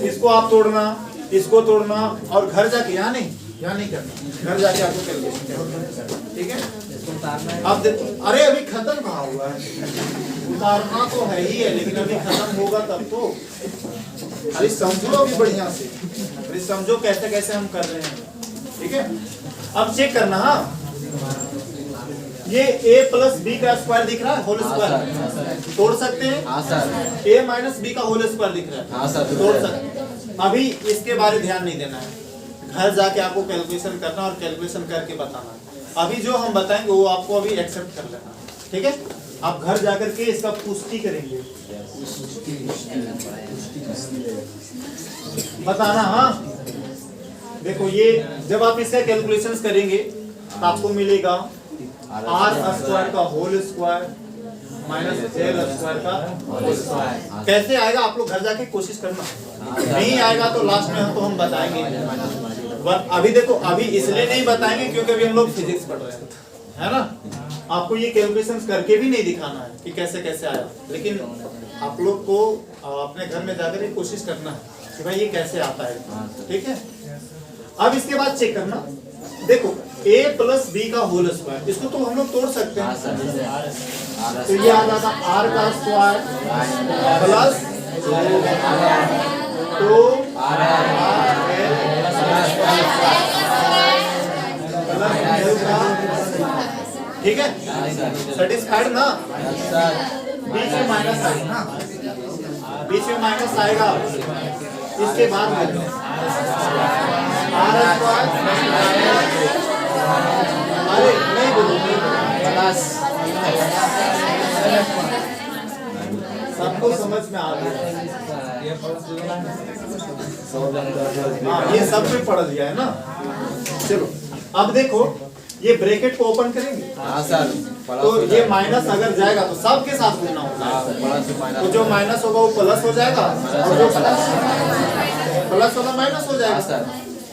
इसको आप तोड़ना, इसको तोड़ना, और घर जाके यहाँ नहीं करना, घर जाके आपको कैलकुलेशन करना, ठीक है? अब देखो, अरे अभी खत्म कहाँ हुआ है, उतारना तो है ही है, लेकिन अभी खत्म होगा तब तो। अरे समझो अभी बढ़िया से, अरे समझो कैसे कैसे हम कर रहे हैं, ठीक है? अब चेक करना, हाँ ये a प्लस बी का स्क्वायर दिख रहा है, होल स्क्वायर तोड़ सकते हैं? हाँ सर। a माइनस बी का होल स्क्वायर दिख रहा है, हाँ सर, तोड़ सकते हैं। अभी इसके बारे में ध्यान नहीं देना है, घर जाके आपको कैलकुलेशन करना और कैलकुलेशन करके बताना। अभी जो हम बताएंगे वो आपको अभी एक्सेप्ट कर लेना, ठीक है? आप घर जाकर के इसका पुष्टि करेंगे, बताना। हाँ देखो ये जब आप इसका कैलकुलेशन करेंगे तो आपको मिलेगा आर स्क्वायर का whole square minus L square का होल स्क्वायर। कैसे आएगा आप लोग घर जाके कोशिश करना, नहीं आएगा तो लास्ट में हम बताएंगे। अभी देखो, अभी इसलिए नहीं बताएंगे क्योंकि अभी हम लोग फिजिक्स पढ़ रहे हैं, है ना? आपको ये कैलकुलेशंस करके भी नहीं दिखाना है कि कैसे कैसे आया, लेकिन आप लोग को अपने घर में जाकर ये कोशिश करना है कि भाई ये कैसे आता है, ठीक है? अब इसके बाद चेक करना, देखो a प्लस बी का होल स्क्वायर, इसको तो हम लोग तोड़ सकते हैं, तो ये आ जाता r का स्क्वायर प्लस 2 ठीक है? सेटिस्फाइड ना? बीच में माइनस आएगा ना, बीच में माइनस आएगा, इसके बाद अरे नहीं बोलो, सबको समझ में आ गया? हाँ ये सब में पढ़ लिया है ना? चलो अब देखो ये ब्रैकेट को ओपन करेंगे, हाँ सर। तो ये माइनस अगर जाएगा तो सबके साथ गुना होगा, तो जो माइनस होगा वो प्लस हो जाएगा, और जो प्लस होगा माइनस हो जाएगा सर।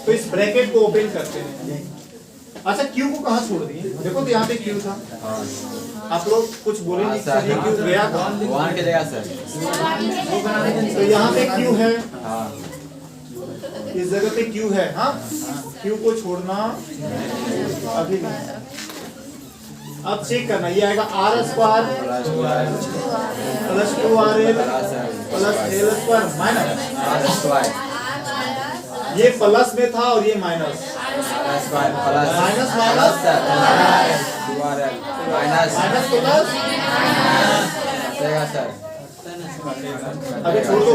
तो इस ब्रैकेट को ओपन करते हैं। अच्छा क्यू को कहाँ छोड़ दिए? देखो तो यहाँ पे क्यू था, आप लोग कुछ बोले नहीं, ये क्यू गया था वहाँ के जगह सर, तो यहाँ पे क्यू है, इस जगह पे क्यू है, हाँ क्यू को छोड़ना अभी नहीं। अब चेक करना, ये आएगा R square plus 2rl plus L square minus, ये प्लस में था और ये minus, minus minus minus plus, अभी छोड़ दो,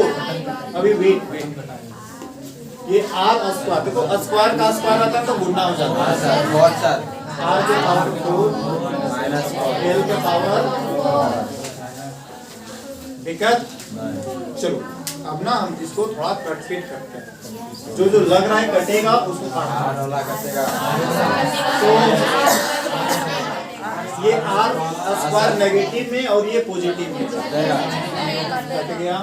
अभी वेट, ये आर स्क्वायर, देखो स्क्वायर का स्क्वायर आता है तो गुना हो जाता है, आर के पावर 4 माइनस एल के पावर, दिक्कत? चलो अब ना हम इसको थोड़ा कट फिट करते हैं, जो जो लग रहा है कटेगा उसको काटना। तो ये आर स्क्वायर नेगेटिव में और ये पॉजिटिव में कट गया,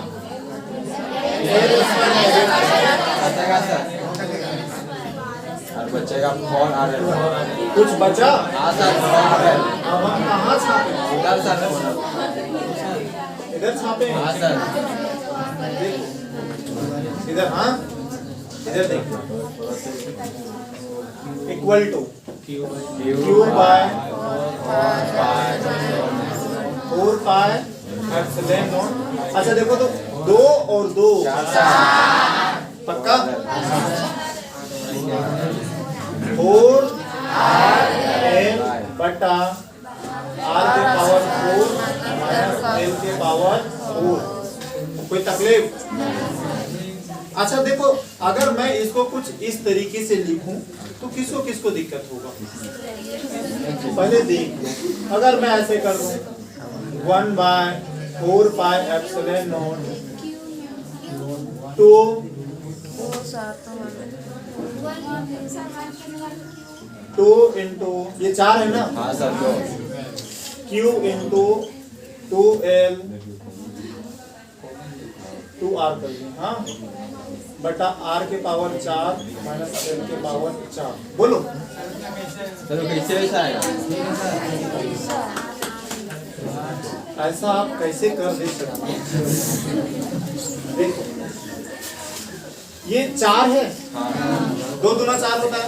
बचेगा 4rl, कुछ बचा? हाँ सर 4rl, अब हम कहाँ छापे? इधर सर, इधर छापे? हाँ सर, इधर, हाँ इधर देखो, equal to Q by 4 pi epsilon naught. अच्छा देखो तो 2 और 2 पक्का 4 L बटा R के पावर 4 माइनस L के पावर 4। कोई तकलीफ? अच्छा देखो अगर मैं इसको कुछ इस तरीके से लिखूं तो किसको किसको दिक्कत होगा? पहले देख, अगर मैं ऐसे कर दूं 1/4 पाई एप्सिलॉन नॉट 2 इंटू ये 4 है ना, हाँ sir, Q into 2L 2R कर दें, हाँ बटा R के पावर 4 माइनस L के पावर 4। बोलो चलो कैसे ऐसा आएगा? ऐसा आप कैसे कर दे सकते हैं? देखो ये 4 है, 2 दूना 4 होता है।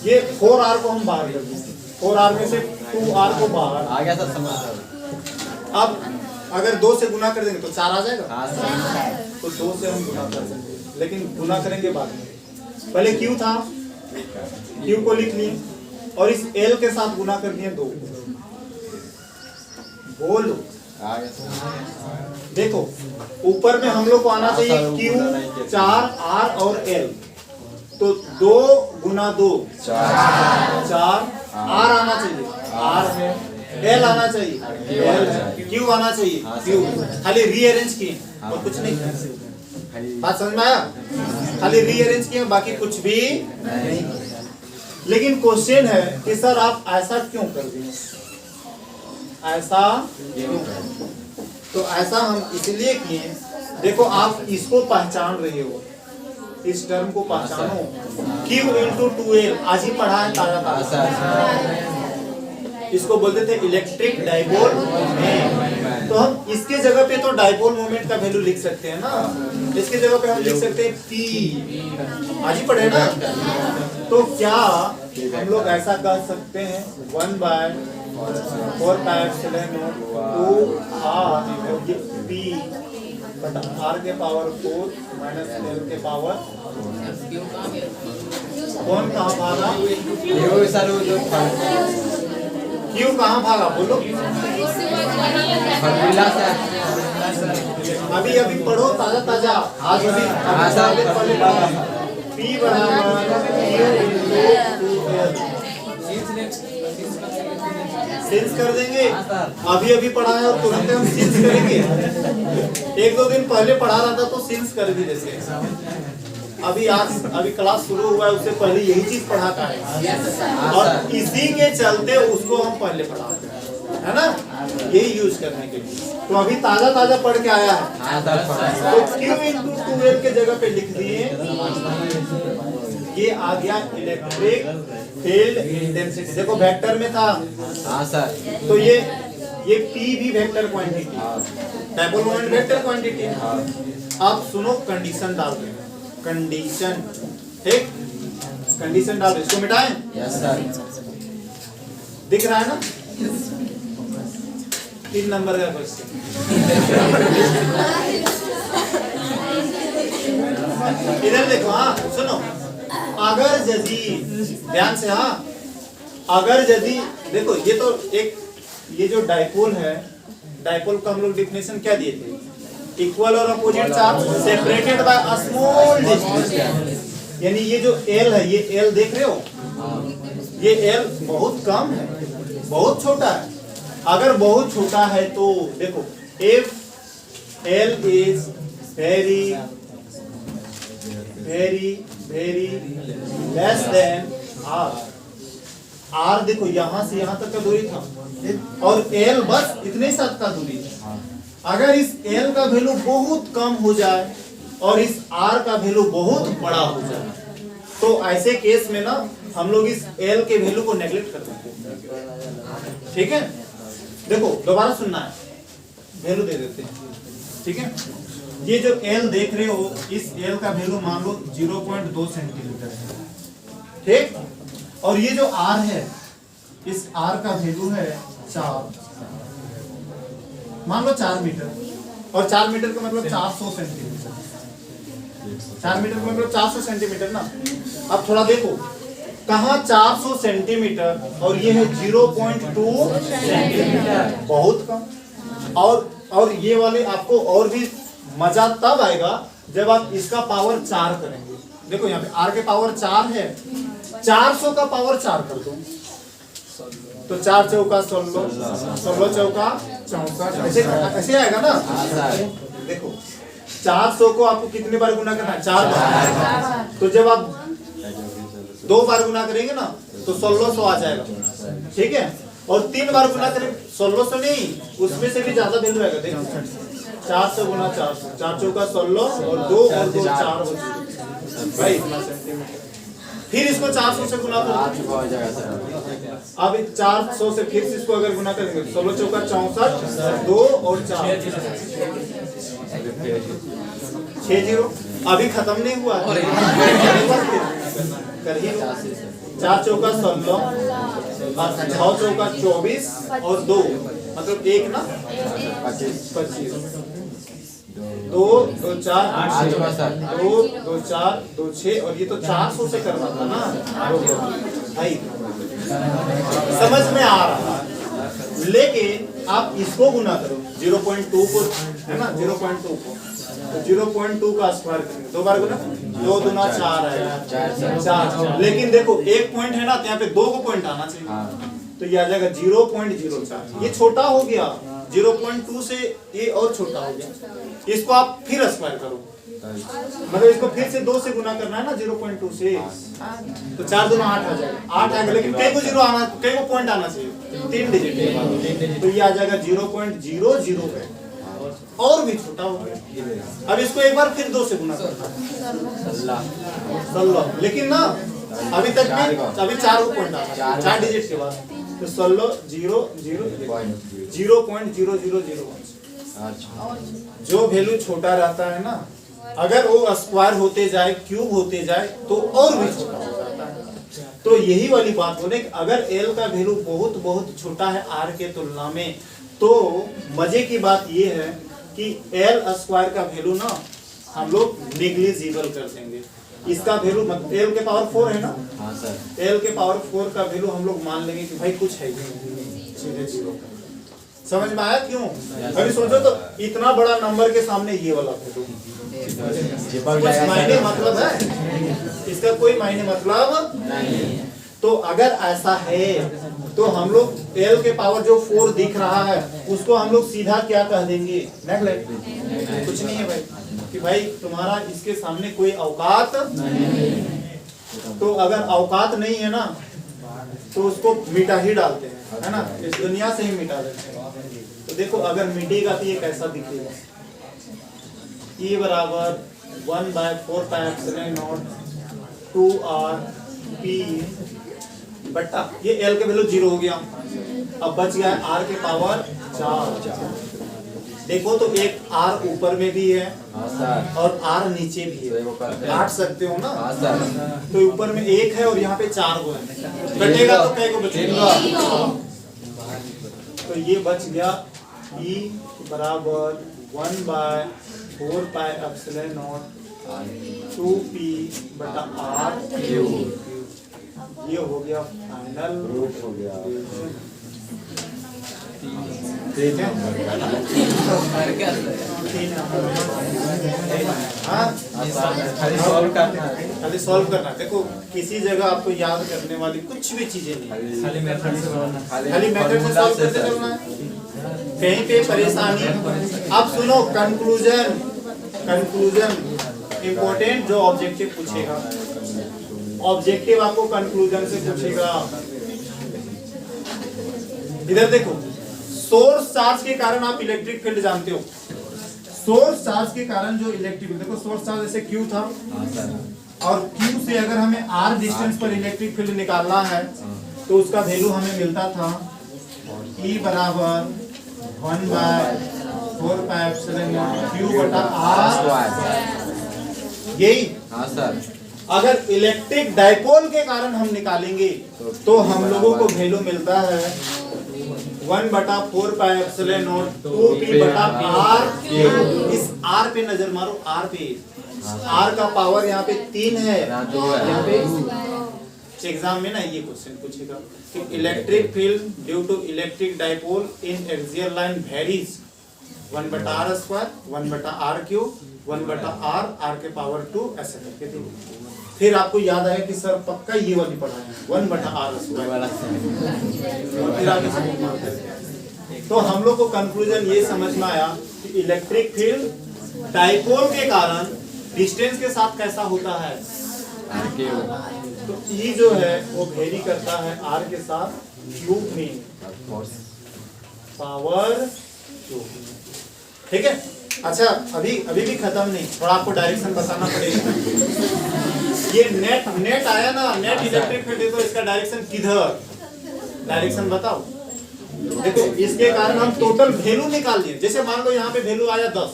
ये 4R को हम बाहर कर देंगे, 4R में से 2R को बाहर। आ गया सर, समझ सर। अब अगर 2 से गुना कर देंगे तो 4 आ जाएगा। हाँ सर, तो 2 से हम गुना कर सकते हैं, लेकिन गुना करेंगे बाद में। पहले Q था, Q को लिख लिए और इस L के साथ गुना कर दिए 2। बोलो आ गया सर। देखो ऊपर में हम लोग को आना चाहिए Q 4 R और L, तो 2 गुना 2 4 R आना चाहिए, R में L आना चाहिए, L Q आना चाहिए, Q खाली रीअरेंज किए और कुछ नहीं। बात समझ में आया? खाली रीअरेंज किए, बाकी कुछ भी नहीं। लेकिन क्वेश्चन है कि सर आप ऐसा क्यों कर दिए? ऐसा क्यों? तो ऐसा हम इसलिए किए, देखो आप इसको पहचान रहे हो, इस टर्म को पहचानो। Q इंटू 2L आज ही पढ़ा है ताजा ताजा, इसको बोलते थे इलेक्ट्रिक डाइपोल मोमेंट। तो हम इसके जगह पे तो डाइपोल मोमेंट का वैल्यू लिख सकते हैं ना, इसके जगह पे हम लिख सकते हैं P, आज ही पढ़े ना। तो क्या हम लोग ऐसा कर सकते हैं 1/4 पाई एप्सिलॉन नॉट 2R P बटा R के पावर 4 माइनस L के पावर। कौन कहाँ भागा? ये सर वो जो Q कहाँ भागा बोलो? फॉर्मूला से अभी अभी पढ़ो ताजा ताजा, आज अभी पहले पढ़ा P बराबर Q इंटू 2L। सेंस कर देंगे, अभी अभी पढ़ा है और तुरंत हम सेंस करेंगे। 1-2 दिन पहले पढ़ा रहा था तो सेंस कर भी देते। अभी क्लास शुरू हुआ है, उससे पहले यही चीज पढ़ाता है और इसी के चलते उसको हम पहले पढ़ाते हैं, है ना, यही यूज करने के लिए। तो अभी ताजा ताजा पढ़ के आया है, तो Q इंटू 2L के जगह पे लिख दिए, ये आ गया इलेक्ट्रिक फील्ड इंटेंसिटी। देखो वेक्टर में था, हाँ सर, तो ये P भी vector quantity, dipole moment vector quantity. आप सुनो कंडीशन डाल रहे हैं, कंडीशन, ठीक, कंडीशन डाल रहे, इसको मिटाएं। यस सर, दिख रहा है ना 3 नंबर का क्वेश्चन। इधर देखो, हाँ सुनो, अगर यदि ध्यान से, हाँ अगर यदि देखो ये तो एक, ये जो डाइपोल है, डाइपोल का हम लोग डिफिनेशन क्या दिए थे? इक्वल और opposite charge separated by a small distance. यानी ये जो L है, ये L देख रहे हो, ये L बहुत कम है, बहुत छोटा है। अगर बहुत छोटा है तो देखो if L is very less than R, R देखो यहाँ से यहाँ तक का दूरी था और L बस इतने साथ का दूरी था। अगर इस L का वैल्यू बहुत कम हो जाए और इस R का वैल्यू बहुत बड़ा हो जाए, तो ऐसे केस में ना हम लोग इस L के वैल्यू को नेग्लेक्ट कर देते हैं। ठीक है, देखो दोबारा सुनना है, वैल्यू दे देते हैं। ठीक है, ये जो L देख रहे हो, इस L का वैल्यू मान लो 0.2 सेंटीमीटर है, ठीक, और ये जो R है, इस R का वैल्यू है 4। मान लो 4 मीटर, और 4 मीटर का मतलब 400 सेंटीमीटर, 4 मीटर का मतलब 400 सेंटीमीटर ना। अब थोड़ा देखो कहाँ 400 सेंटीमीटर और ये है 0.2 सेंटीमीटर, बहुत कम। और ये वाले आपको और भी मजा तब आएगा जब आप इसका पावर 4 करेंगे। देखो यहाँ पे r के पावर 4 है, 400 का पावर 4 कर दो तो 4 चौका 16, 16 चौका 64, ऐसे आएगा ना। देखो 400 को आपको कितनी बार गुना करना है? 4 बार। तो जब आप 2 बार गुना करेंगे ना तो 1600 आ जाएगा, ठीक है। और 3 बार गुना करेंगे 1600 नहीं, उसमें से भी ज्यादा वैल्यू आएगा। देखो 400 गुना 400, 4 चौका 16 और 2 और 2 4 हो भाई। फिर इसको 400 से गुना करो, अब 400 से फिर से इसको अगर गुना करेंगे 16 चौका 64, 2 और 4 60। अभी खत्म नहीं हुआ, करिए 4 चौका 16, 6 चौका 24 और 2 मतलब 1 ना 25, 2 2 4 2 2 4 2 6 और ये तो 400 से करना था ना भाई, समझ में आ रहा है। लेकिन आप इसको गुना करो 0.2 को, है ना 0.2 को, तो 0.2 का स्क्वायर करेंगे 2 बार गुना, 2 दूना 4 आएगा 4। लेकिन देखो एक पॉइंट है ना तो यहाँ पे 2 को पॉइंट आना चाहिए, तो ये आ जाएगा 0.04। ये छोटा हो गया 0.2 से, ये और छोटा हो गया। इसको आप फिर स्क्वायर करो, मतलब इसको फिर से 2 से गुना करना है ना 0.2 से, तो 4 दूना 8 आ जाएगा, 8 आएगा। लेकिन कई को जीरो आना, कई को पॉइंट आना चाहिए, 3 डिजिट, तो ये आ जाएगा 0.00 और भी छोटा हो गया। अब इसको एक बार फिर 2 से गुना करना है 16, लेकिन ना अभी तक में अभी 4 को पॉइंट आना, 4 डिजिट के बाद, तो 16 0.0001। जो वैल्यू छोटा रहता है ना, अगर वो स्क्वायर होते जाए, क्यूब होते जाए तो और भी छोटा हो जाता है। तो यही वाली बात बोले कि अगर एल का वैल्यू बहुत बहुत छोटा है आर के तुलना में, तो मजे की बात ये है कि एल स्क्वायर का वैल्यू ना हम लोग नेग्लिजिबल कर देंगे। इसका वैल्यू मतलब एल के पावर 4 है ना, हाँ सर, एल के पावर 4 का वैल्यू हम लोग मान लेंगे कि भाई कुछ है सीधे 0। समझ में आया क्यों? अभी सोचो तो इतना बड़ा नंबर के सामने ये वाला वैल्यू कुछ मायने मतलब है? इसका कोई मायने मतलब नहीं। तो अगर ऐसा है तो हम लोग एल के पावर जो 4 दिख रहा है उसको हम लोग सीधा क्या कह देंगे? नेगलेक्ट। कुछ नहीं है भाई, कि भाई तुम्हारा इसके सामने कोई औकात नहीं। तो अगर औकात नहीं है ना तो उसको मिटा ही डालते हैं, है ना, इस दुनिया से ही मिटा देते हैं। तो देखो अगर मिटेगा तो ये कैसा दिखेगा? E बराबर 1/4πε0 2r/p बट्टा ये L का वैल्यू 0 हो गया। अब बच गया है R के पावर 4। देखो तो एक R ऊपर में भी है और R नीचे भी है, काट सकते हो ना। तो ऊपर में 1 है और यहाँ पे 4 को है, कटेगा तो कै को बचेगा? तो ये बच गया E बराबर 1/4πε0 2p बटा r। ये हो गया फाइनल रूट हो गया। ठीक है, खाली सॉल्व करना। देखो किसी जगह आपको याद करने वाली कुछ भी चीजें नहीं, खाली मेथड से सॉल्व करते चलना है, कहीं पे परेशानी। अब सुनो कंक्लूजन इम्पोर्टेंट जो ऑब्जेक्टिव पूछेगा, ऑब्जेक्टिव आपको कंक्लूजन से पूछेगा। इधर देखो, सोर्स चार्ज के कारण आप इलेक्ट्रिक फील्ड जानते हो। सोर्स चार्ज के कारण जो इलेक्ट्रिक, देखो सोर्स चार्ज जैसे Q था और Q से अगर हमें R डिस्टेंस पर इलेक्ट्रिक फील्ड निकालना है तो उसका वैल्यू हमें मिलता था E बराबर 1/4πε0 Q बटा R। यही अगर इलेक्ट्रिक डाइपोल के कारण हम निकालेंगे तो हम लोगों को वैल्यू मिलता है 1/4πε0 2p/r क्यूब। इस r पे नजर मारो, r पे, r का पावर यहाँ पे 3 है, यहाँ पे एग्जाम में ना ये क्वेश्चन पूछेगा कि electric field due to electric dipole in axial line varies 1/r², 1/r³, 1/r, r के पावर 2 ऐसे करके देखो। फिर आपको याद आया कि सर पक्का ये वाली पढ़ा है 1/r²। फिर आगे समझ में आता है। तो हम लोग को कंक्लूजन ये समझ में आया कि इलेक्ट्रिक फील्ड डाइपोल के कारण डिस्टेंस के साथ कैसा होता है, तो E जो है वो वेरी करता है R के साथ क्यूब में, पावर क्यूब। ठीक है, अच्छा अभी भी खत्म नहीं, थोड़ा आपको डायरेक्शन बताना पड़ेगा। ये नेट आया ना, नेट इलेक्ट्रिक फील्ड, देखो इसका डायरेक्शन किधर, डायरेक्शन बताओ। देखो इसके कारण हम टोटल वैल्यू निकाल लिए। जैसे मान लो यहाँ पे वैल्यू आया 10,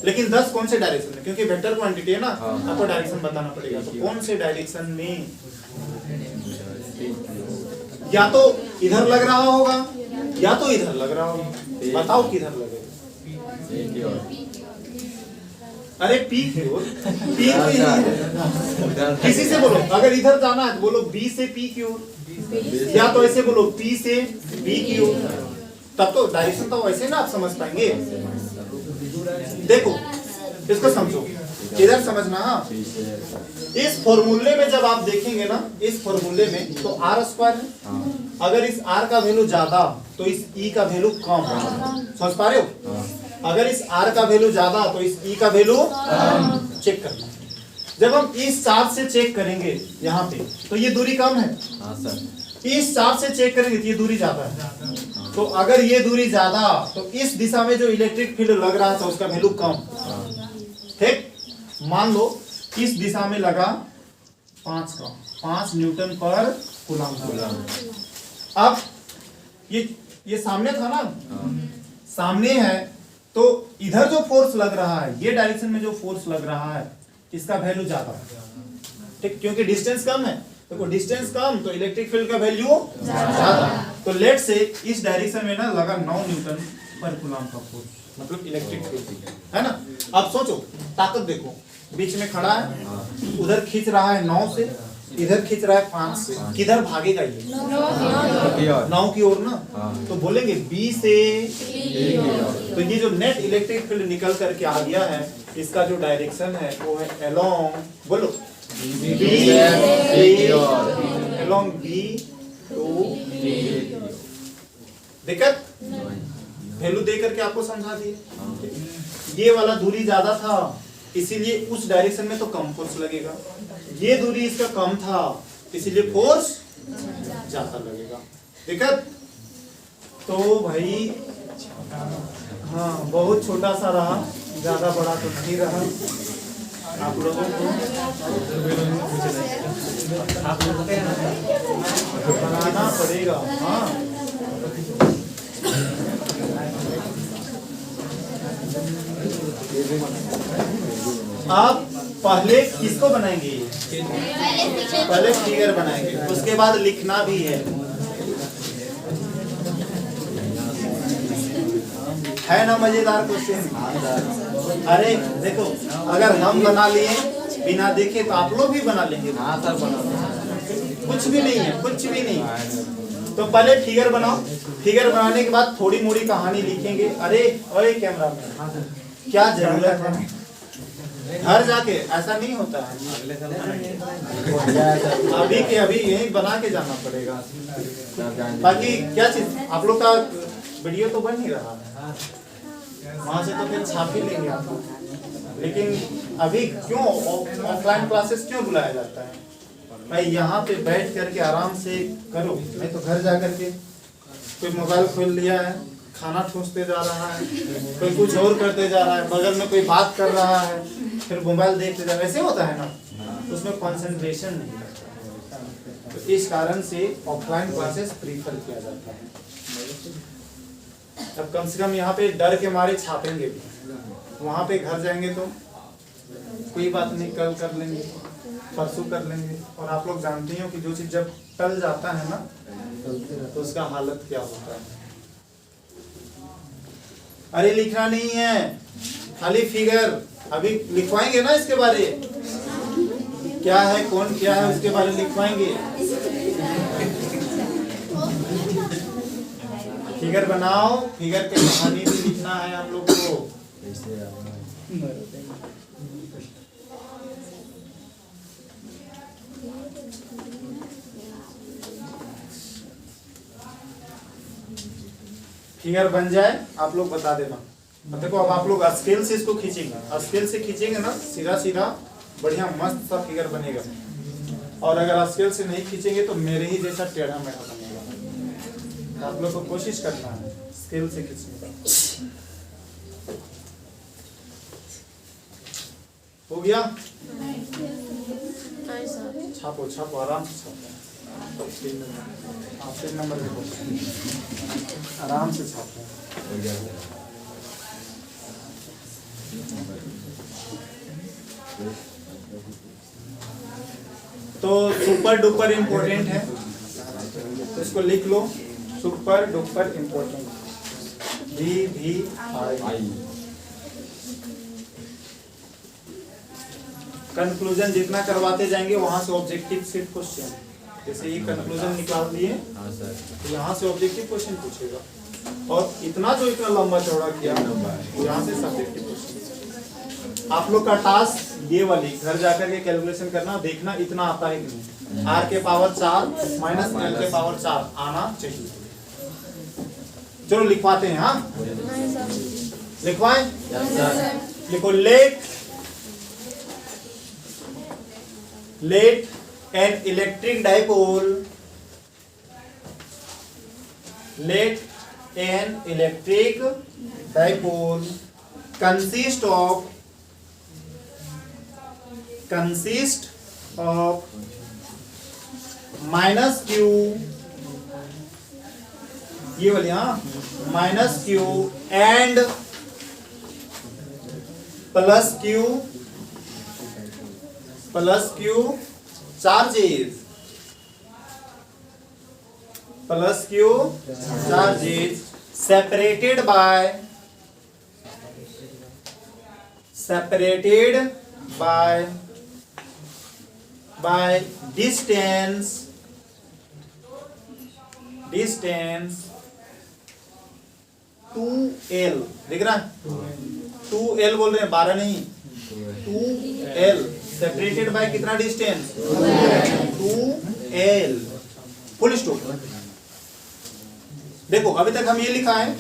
लेकिन 10 कौन से डायरेक्शन में, क्योंकि वेक्टर क्वांटिटी है ना, आपको डायरेक्शन बताना पड़ेगा। तो कौन से डायरेक्शन में, या तो इधर लग रहा होगा या तो इधर लग रहा होगा, बताओ किधर लगेगा। अरे पी की ओर, पी तो किसी से बोलो, अगर इधर जाना है तो बोलो बी से पी की ओर, या तो ऐसे बोलो पी से बी की ओर, तब तो डायरेक्शन तो वैसे ना आप समझ पाएंगे। देखो इसको समझो, इधर समझना। इस फॉर्मूले में जब आप देखेंगे ना, इस फॉर्मूले में तो r² है, अगर इस r का वैल्यू ज्यादा तो इस e का वैल्यू कम, समझ पा रहे हो। अगर इस r का वैल्यू ज्यादा तो इस e का वैल्यू चेक करना। जब हम इस चार्ज से चेक करेंगे यहाँ पे तो ये दूरी कम है, इस चार्ज से चेक करेंगे तो ये दूरी ज्यादा है। तो अगर ये दूरी ज्यादा तो इस दिशा में जो इलेक्ट्रिक फील्ड लग रहा था उसका वैल्यू कम। ठीक, मान लो इस दिशा में लगा 5 न्यूटन पर कूलम। अब ये सामने था ना, सामने है, तो इधर जो फोर्स लग रहा है, ये डायरेक्शन में जो फोर्स लग रहा है, इसका वैल्यू ज्यादा है। ठीक, क्योंकि डिस्टेंस कम है। देखो डिस्टेंस कम तो इलेक्ट्रिक फील्ड का वैल्यू ज्यादा। तो लेट से इस डायरेक्शन में ना लगा 9 न्यूटन पर कूलम का फोर्स, मतलब इलेक्ट्रिक फील्ड है ना। अब सोचो ताकत देखो, बीच में खड़ा है, उधर खींच रहा है 9 से, इधर खींच रहा है 5 से, किधर भागेगा ये 9 की ओर ना। तो बोलेंगे B से, तो ये जो नेट इलेक्ट्रिक फील्ड निकल करके आ गया है, इसका जो डायरेक्शन है वो है अलोंग, बोलो अलोंग B टू दिक्कत वैल्यू दे करके आपको समझा दिए। ये वाला दूरी ज्यादा था इसीलिए उस डायरेक्शन में तो कम फोर्स लगेगा, ये दूरी इसका कम था इसीलिए फोर्स ज्यादा लगेगा। दिक्कत तो भाई हाँ बहुत छोटा सा रहा, ज्यादा बड़ा तो नहीं रहा। आप लोगों को बनाना पड़ेगा। हाँ आप पहले किसको बनाएंगे, पहले फिगर बनाएंगे, उसके बाद लिखना भी है ना। मजेदार क्वेश्चन। अरे देखो अगर हम बना लिए बिना देखे तो आप लोग भी बना लेंगे। कुछ भी नहीं है, कुछ भी नहीं। तो पहले फिगर बनाओ, फिगर बनाने के बाद थोड़ी मोड़ी कहानी लिखेंगे। अरे ओए कैमरा मैन, क्या जरूरत है, घर जाके ऐसा नहीं होता है, अभी के अभी यही बना के जाना पड़ेगा। बाकी क्या चीज, आप लोग का वीडियो तो बन ही रहा है, वहां से तो फिर छाप ही लेंगे आप लोग। लेकिन अभी क्यों ऑफलाइन क्लासेस क्यों बुलाया जाता है भाई, यहाँ पे बैठ करके आराम से करो। नहीं तो घर जा करके कोई मोबाइल खोल लिया है, खाना ठूसते जा रहा है, कोई कुछ और करते जा रहा है, बगल में कोई बात कर रहा है, फिर मोबाइल देखते जा रहा है, ऐसे होता है ना, उसमें कंसंट्रेशन नहीं लगता। तो इस कारण से ऑफलाइन क्लासेस प्रीफर किया जाता है। अब कम से कम यहाँ पे डर के मारे छापेंगे भी, वहाँ पे घर जाएंगे तो कोई बात नहीं, कल कर लेंगे, परसों कर लेंगे। और आप लोग जानते हो कि जो चीज जब टल जाता है ना तो उसका हालत क्या होता है। अरे लिखना नहीं है, खाली फिगर। अभी लिखवाएंगे ना इसके बारे, क्या है कौन क्या है उसके बारे में लिखवाएंगे। फिगर बनाओ, फिगर के कहानी भी लिखना है हम लोग को। फिगर बन जाए आप लोग बता देना। देखो अब आप लोग स्केल से इसको खींचेंगे, स्केल से खींचेंगे ना सीधा सीधा बढ़िया मस्त सा फिगर बनेगा। और अगर स्केल से नहीं खींचेंगे तो मेरे ही जैसा टेढ़ा मेढ़ा बनेगा। आप लोग को कोशिश करना है स्केल से खींचने का। हो गया? छापो छापो, आराम से छापो। 3 नंबर देखो, आराम से छापो। तो सुपर डुपर इम्पोर्टेंट है, तो इसको लिख लो, super duper important. VVI। Conclusion जितना करवाते जाएंगे वहां से ऑब्जेक्टिव सेट क्वेश्चन, जैसे ये कंक्लूजन निकाल दिए तो यहाँ से ऑब्जेक्टिव क्वेश्चन पूछेगा। और इतना जो इतना लंबा चौड़ा किया यहाँ से सब्जेक्टिव क्वेश्चन। आप लोग का टास्क ये वाली घर जाकर के कैलकुलेशन करना, देखना इतना आता है कि नहीं। R के पावर 4 माइनस L के पावर 4 आना चाहिए। चलो लिखवाते हैं। हाँ लिखवाएं, लिखो late an electric dipole, let an electric dipole consist of minus q, ये वाली हाँ, minus q and plus q charges, plus q charges separated by distance distance 2L, देख रहा है 2L बोल रहे हैं, 12 नहीं 2L, सेपरेटेड बाय कितना डिस्टेंस 2L, फुल स्टॉप। देखो अभी तक हम ये लिखा है,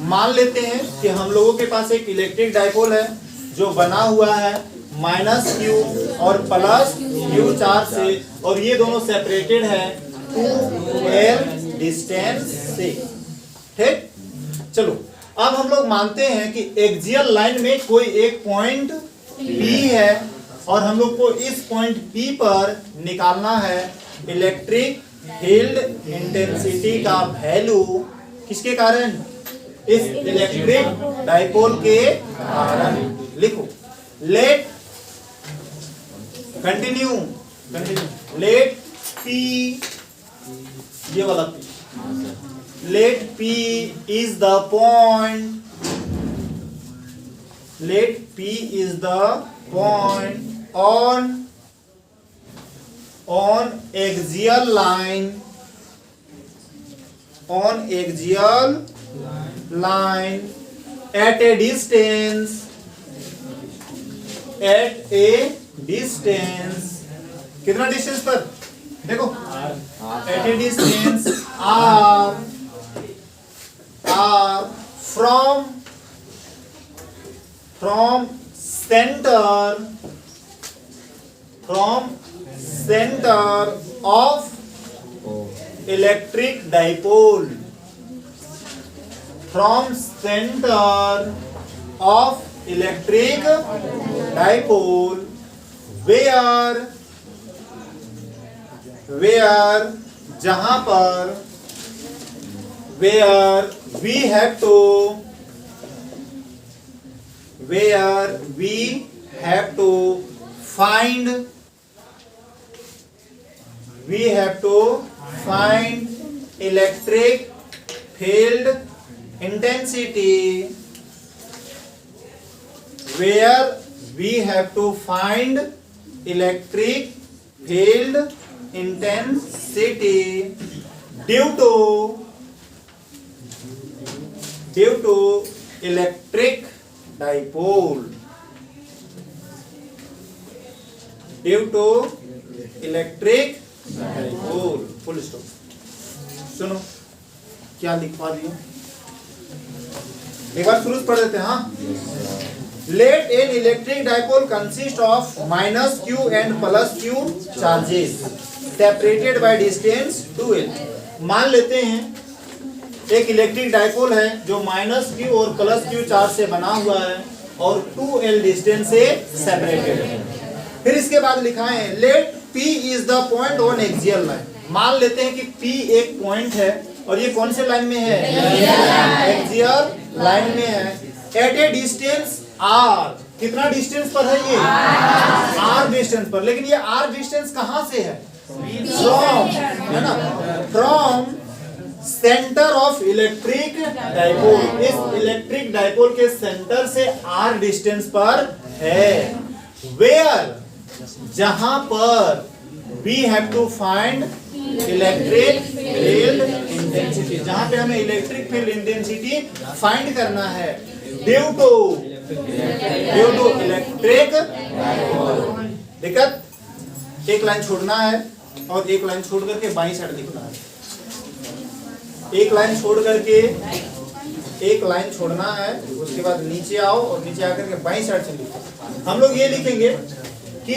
मान लेते हैं कि हम लोगों के पास एक इलेक्ट्रिक डाइपोल है जो बना हुआ है माइनस Q और प्लस Q चार्ज से, और ये दोनों सेपरेटेड है 2L डिस्टेंस से। ठीक, चलो अब हम लोग मानते हैं कि एक्सियल लाइन में कोई एक पॉइंट P है और हम लोग को इस पॉइंट P पर निकालना है इलेक्ट्रिक फील्ड इंटेंसिटी का वैल्यू। किसके कारण? इस इलेक्ट्रिक डाइपोल के कारण। लिखो लेट कंटिन्यू लेट P, ये वाला P, let P is the point, let P is the point on axial line, at a distance कितना डिस्टेंस पर? देखो at a distance r from center of electric dipole, from center of electric dipole where जहां पर where we have to find electric field intensity where we have to find electric field intensity due to electric dipole. Due to electric dipole. Full stop. सुनो क्या लिखवा दिए, एक बार शुरू से पढ़ देते हैं। हाँ, let an electric dipole consist of minus q and plus q charges separated by distance 2l। मान लेते हैं एक इलेक्ट्रिक डाइपोल है जो माइनस q और प्लस q चार्ज से बना हुआ है और 2l डिस्टेंस से सेपरेटेड है। फिर इसके बाद लिखा है let p is the point on axial line। मान लेते हैं कि p एक पॉइंट है और ये कौन से लाइन में है, एक्सियल लाइन में है, एट ए डिस्टेंस r। कितना डिस्टेंस पर है ये, r डिस्टेंस पर। लेकिन ये r डिस्टेंस कहां से है, फ्रॉम, है ना, from centre of electric dipole. इस इलेक्ट्रिक डाइपोल के सेंटर से r डिस्टेंस पर है। वेयर, जहां पर we have to find electric field intensity, जहां पे हमें इलेक्ट्रिक फील्ड इंटेंसिटी फाइंड करना है ड्यू टू इलेक्ट्रिक। दिक्कत, एक लाइन छोड़ना है और एक लाइन छोड़ करके बाईं साइड लिखना है। एक लाइन छोड़ करके एक लाइन छोड़ना है, उसके बाद नीचे आओ और नीचे आकर के बाईं साइड से लिखो। हम लोग ये लिखेंगे कि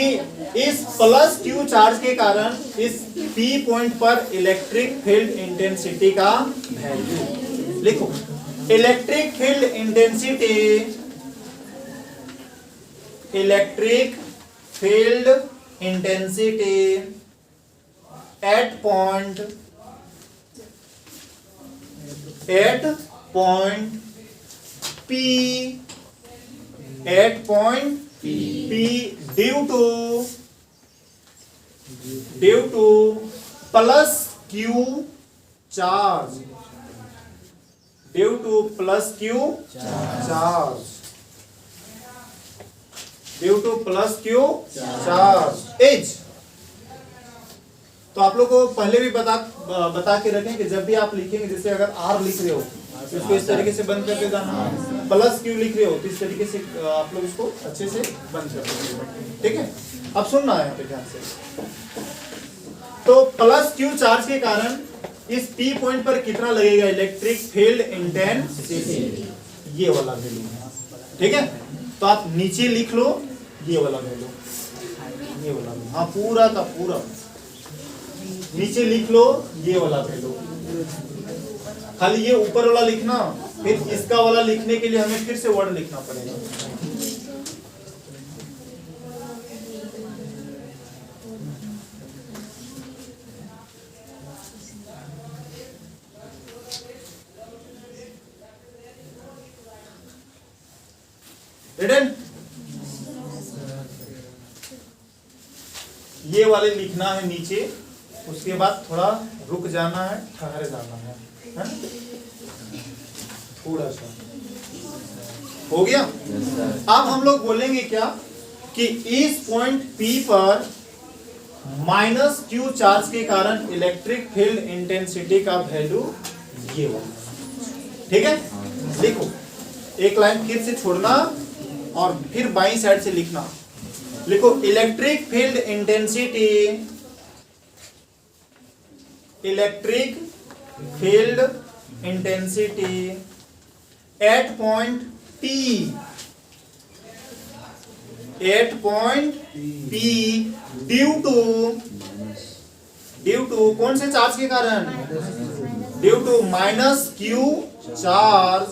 इस प्लस क्यू चार्ज के कारण इस P पॉइंट पर इलेक्ट्रिक फील्ड इंटेंसिटी का वैल्यू लिखो। Electric field intensity at point P due to plus q charge, due to plus q charge, due to plus q charge is। तो आप लोग को पहले भी बता के रखें कि जब भी आप लिखेंगे, जैसे अगर r लिख रहे हो तो इसको इस तरीके से बंद करके जाना, प्लस क्यू लिख रहे हो तो इस तरीके से आप लोग इसको अच्छे से बंद कर देंगे। ठीक है, अब सुनना है यहाँ पे ध्यान से। तो प्लस क्यू चार्ज के कारण इस P पॉइंट पर कितना लगेगा इलेक्ट्रिक फील्ड इंटेंसिटी, ये वाला वैल्यू। ठीक है, तो आप नीचे लिख लो ये वाला वैल्यू, ये वाला, हाँ पूरा का पूरा नीचे लिख लो ये वाला वैल्यू। खाली ये ऊपर वाला लिखना, फिर इसका वाला लिखने के लिए हमें फिर से वर्ड लिखना पड़ेगा। रिटन ये वाले लिखना है नीचे, उसके बाद थोड़ा रुक जाना है, ठहर जाना है, थोड़ा सा हो गया। अब हम लोग बोलेंगे क्या कि इस पॉइंट P पर माइनस Q चार्ज के कारण इलेक्ट्रिक फील्ड इंटेंसिटी का वैल्यू ये वाला। ठीक है, लिखो, एक लाइन फिर से छोड़ना और फिर बाईं साइड से लिखना। लिखो electric field intensity, electric field intensity at point P, at point P due to कौन से चार्ज के कारण, due to minus Q charge,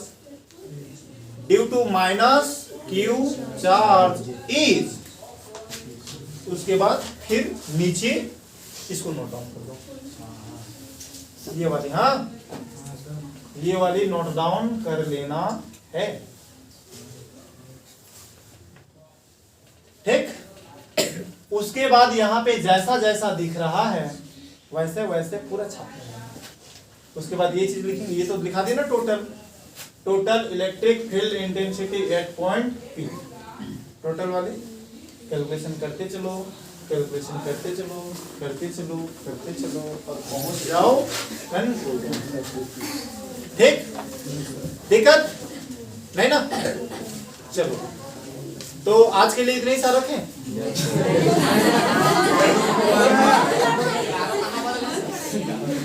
due to minus Q charge is. उसके बाद फिर नीचे इसको नोट डाउन कर दो, ये वाली, हाँ ये वाली नोट डाउन कर लेना है। ठीक, उसके बाद यहाँ पे जैसा जैसा दिख रहा है वैसे वैसे पूरा छाप लेना। उसके बाद ये चीज लिखेंगे, ये तो दिखा दिया ना, total electric field intensity at point P। Total वाले कैलकुलेशन करते चलो, कैलकुलेशन करते चलो, करते चलो, करते चलो और पहुंच जाओ कंक्लूजन। ठीक, दिक्कत नहीं ना? चलो तो आज के लिए इतने ही सारा रखें।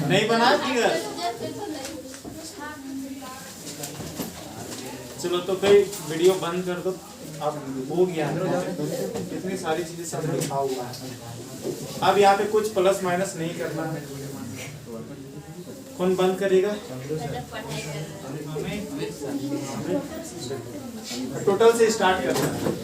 नहीं बना फिगर? चलो तो भाई वीडियो बंद कर दो, अब हो गया इतनी सारी चीजें सब लिखा हुआ है। अब यहाँ पे कुछ प्लस माइनस नहीं करना है। कौन बंद करेगा? टोटल से स्टार्ट करना है।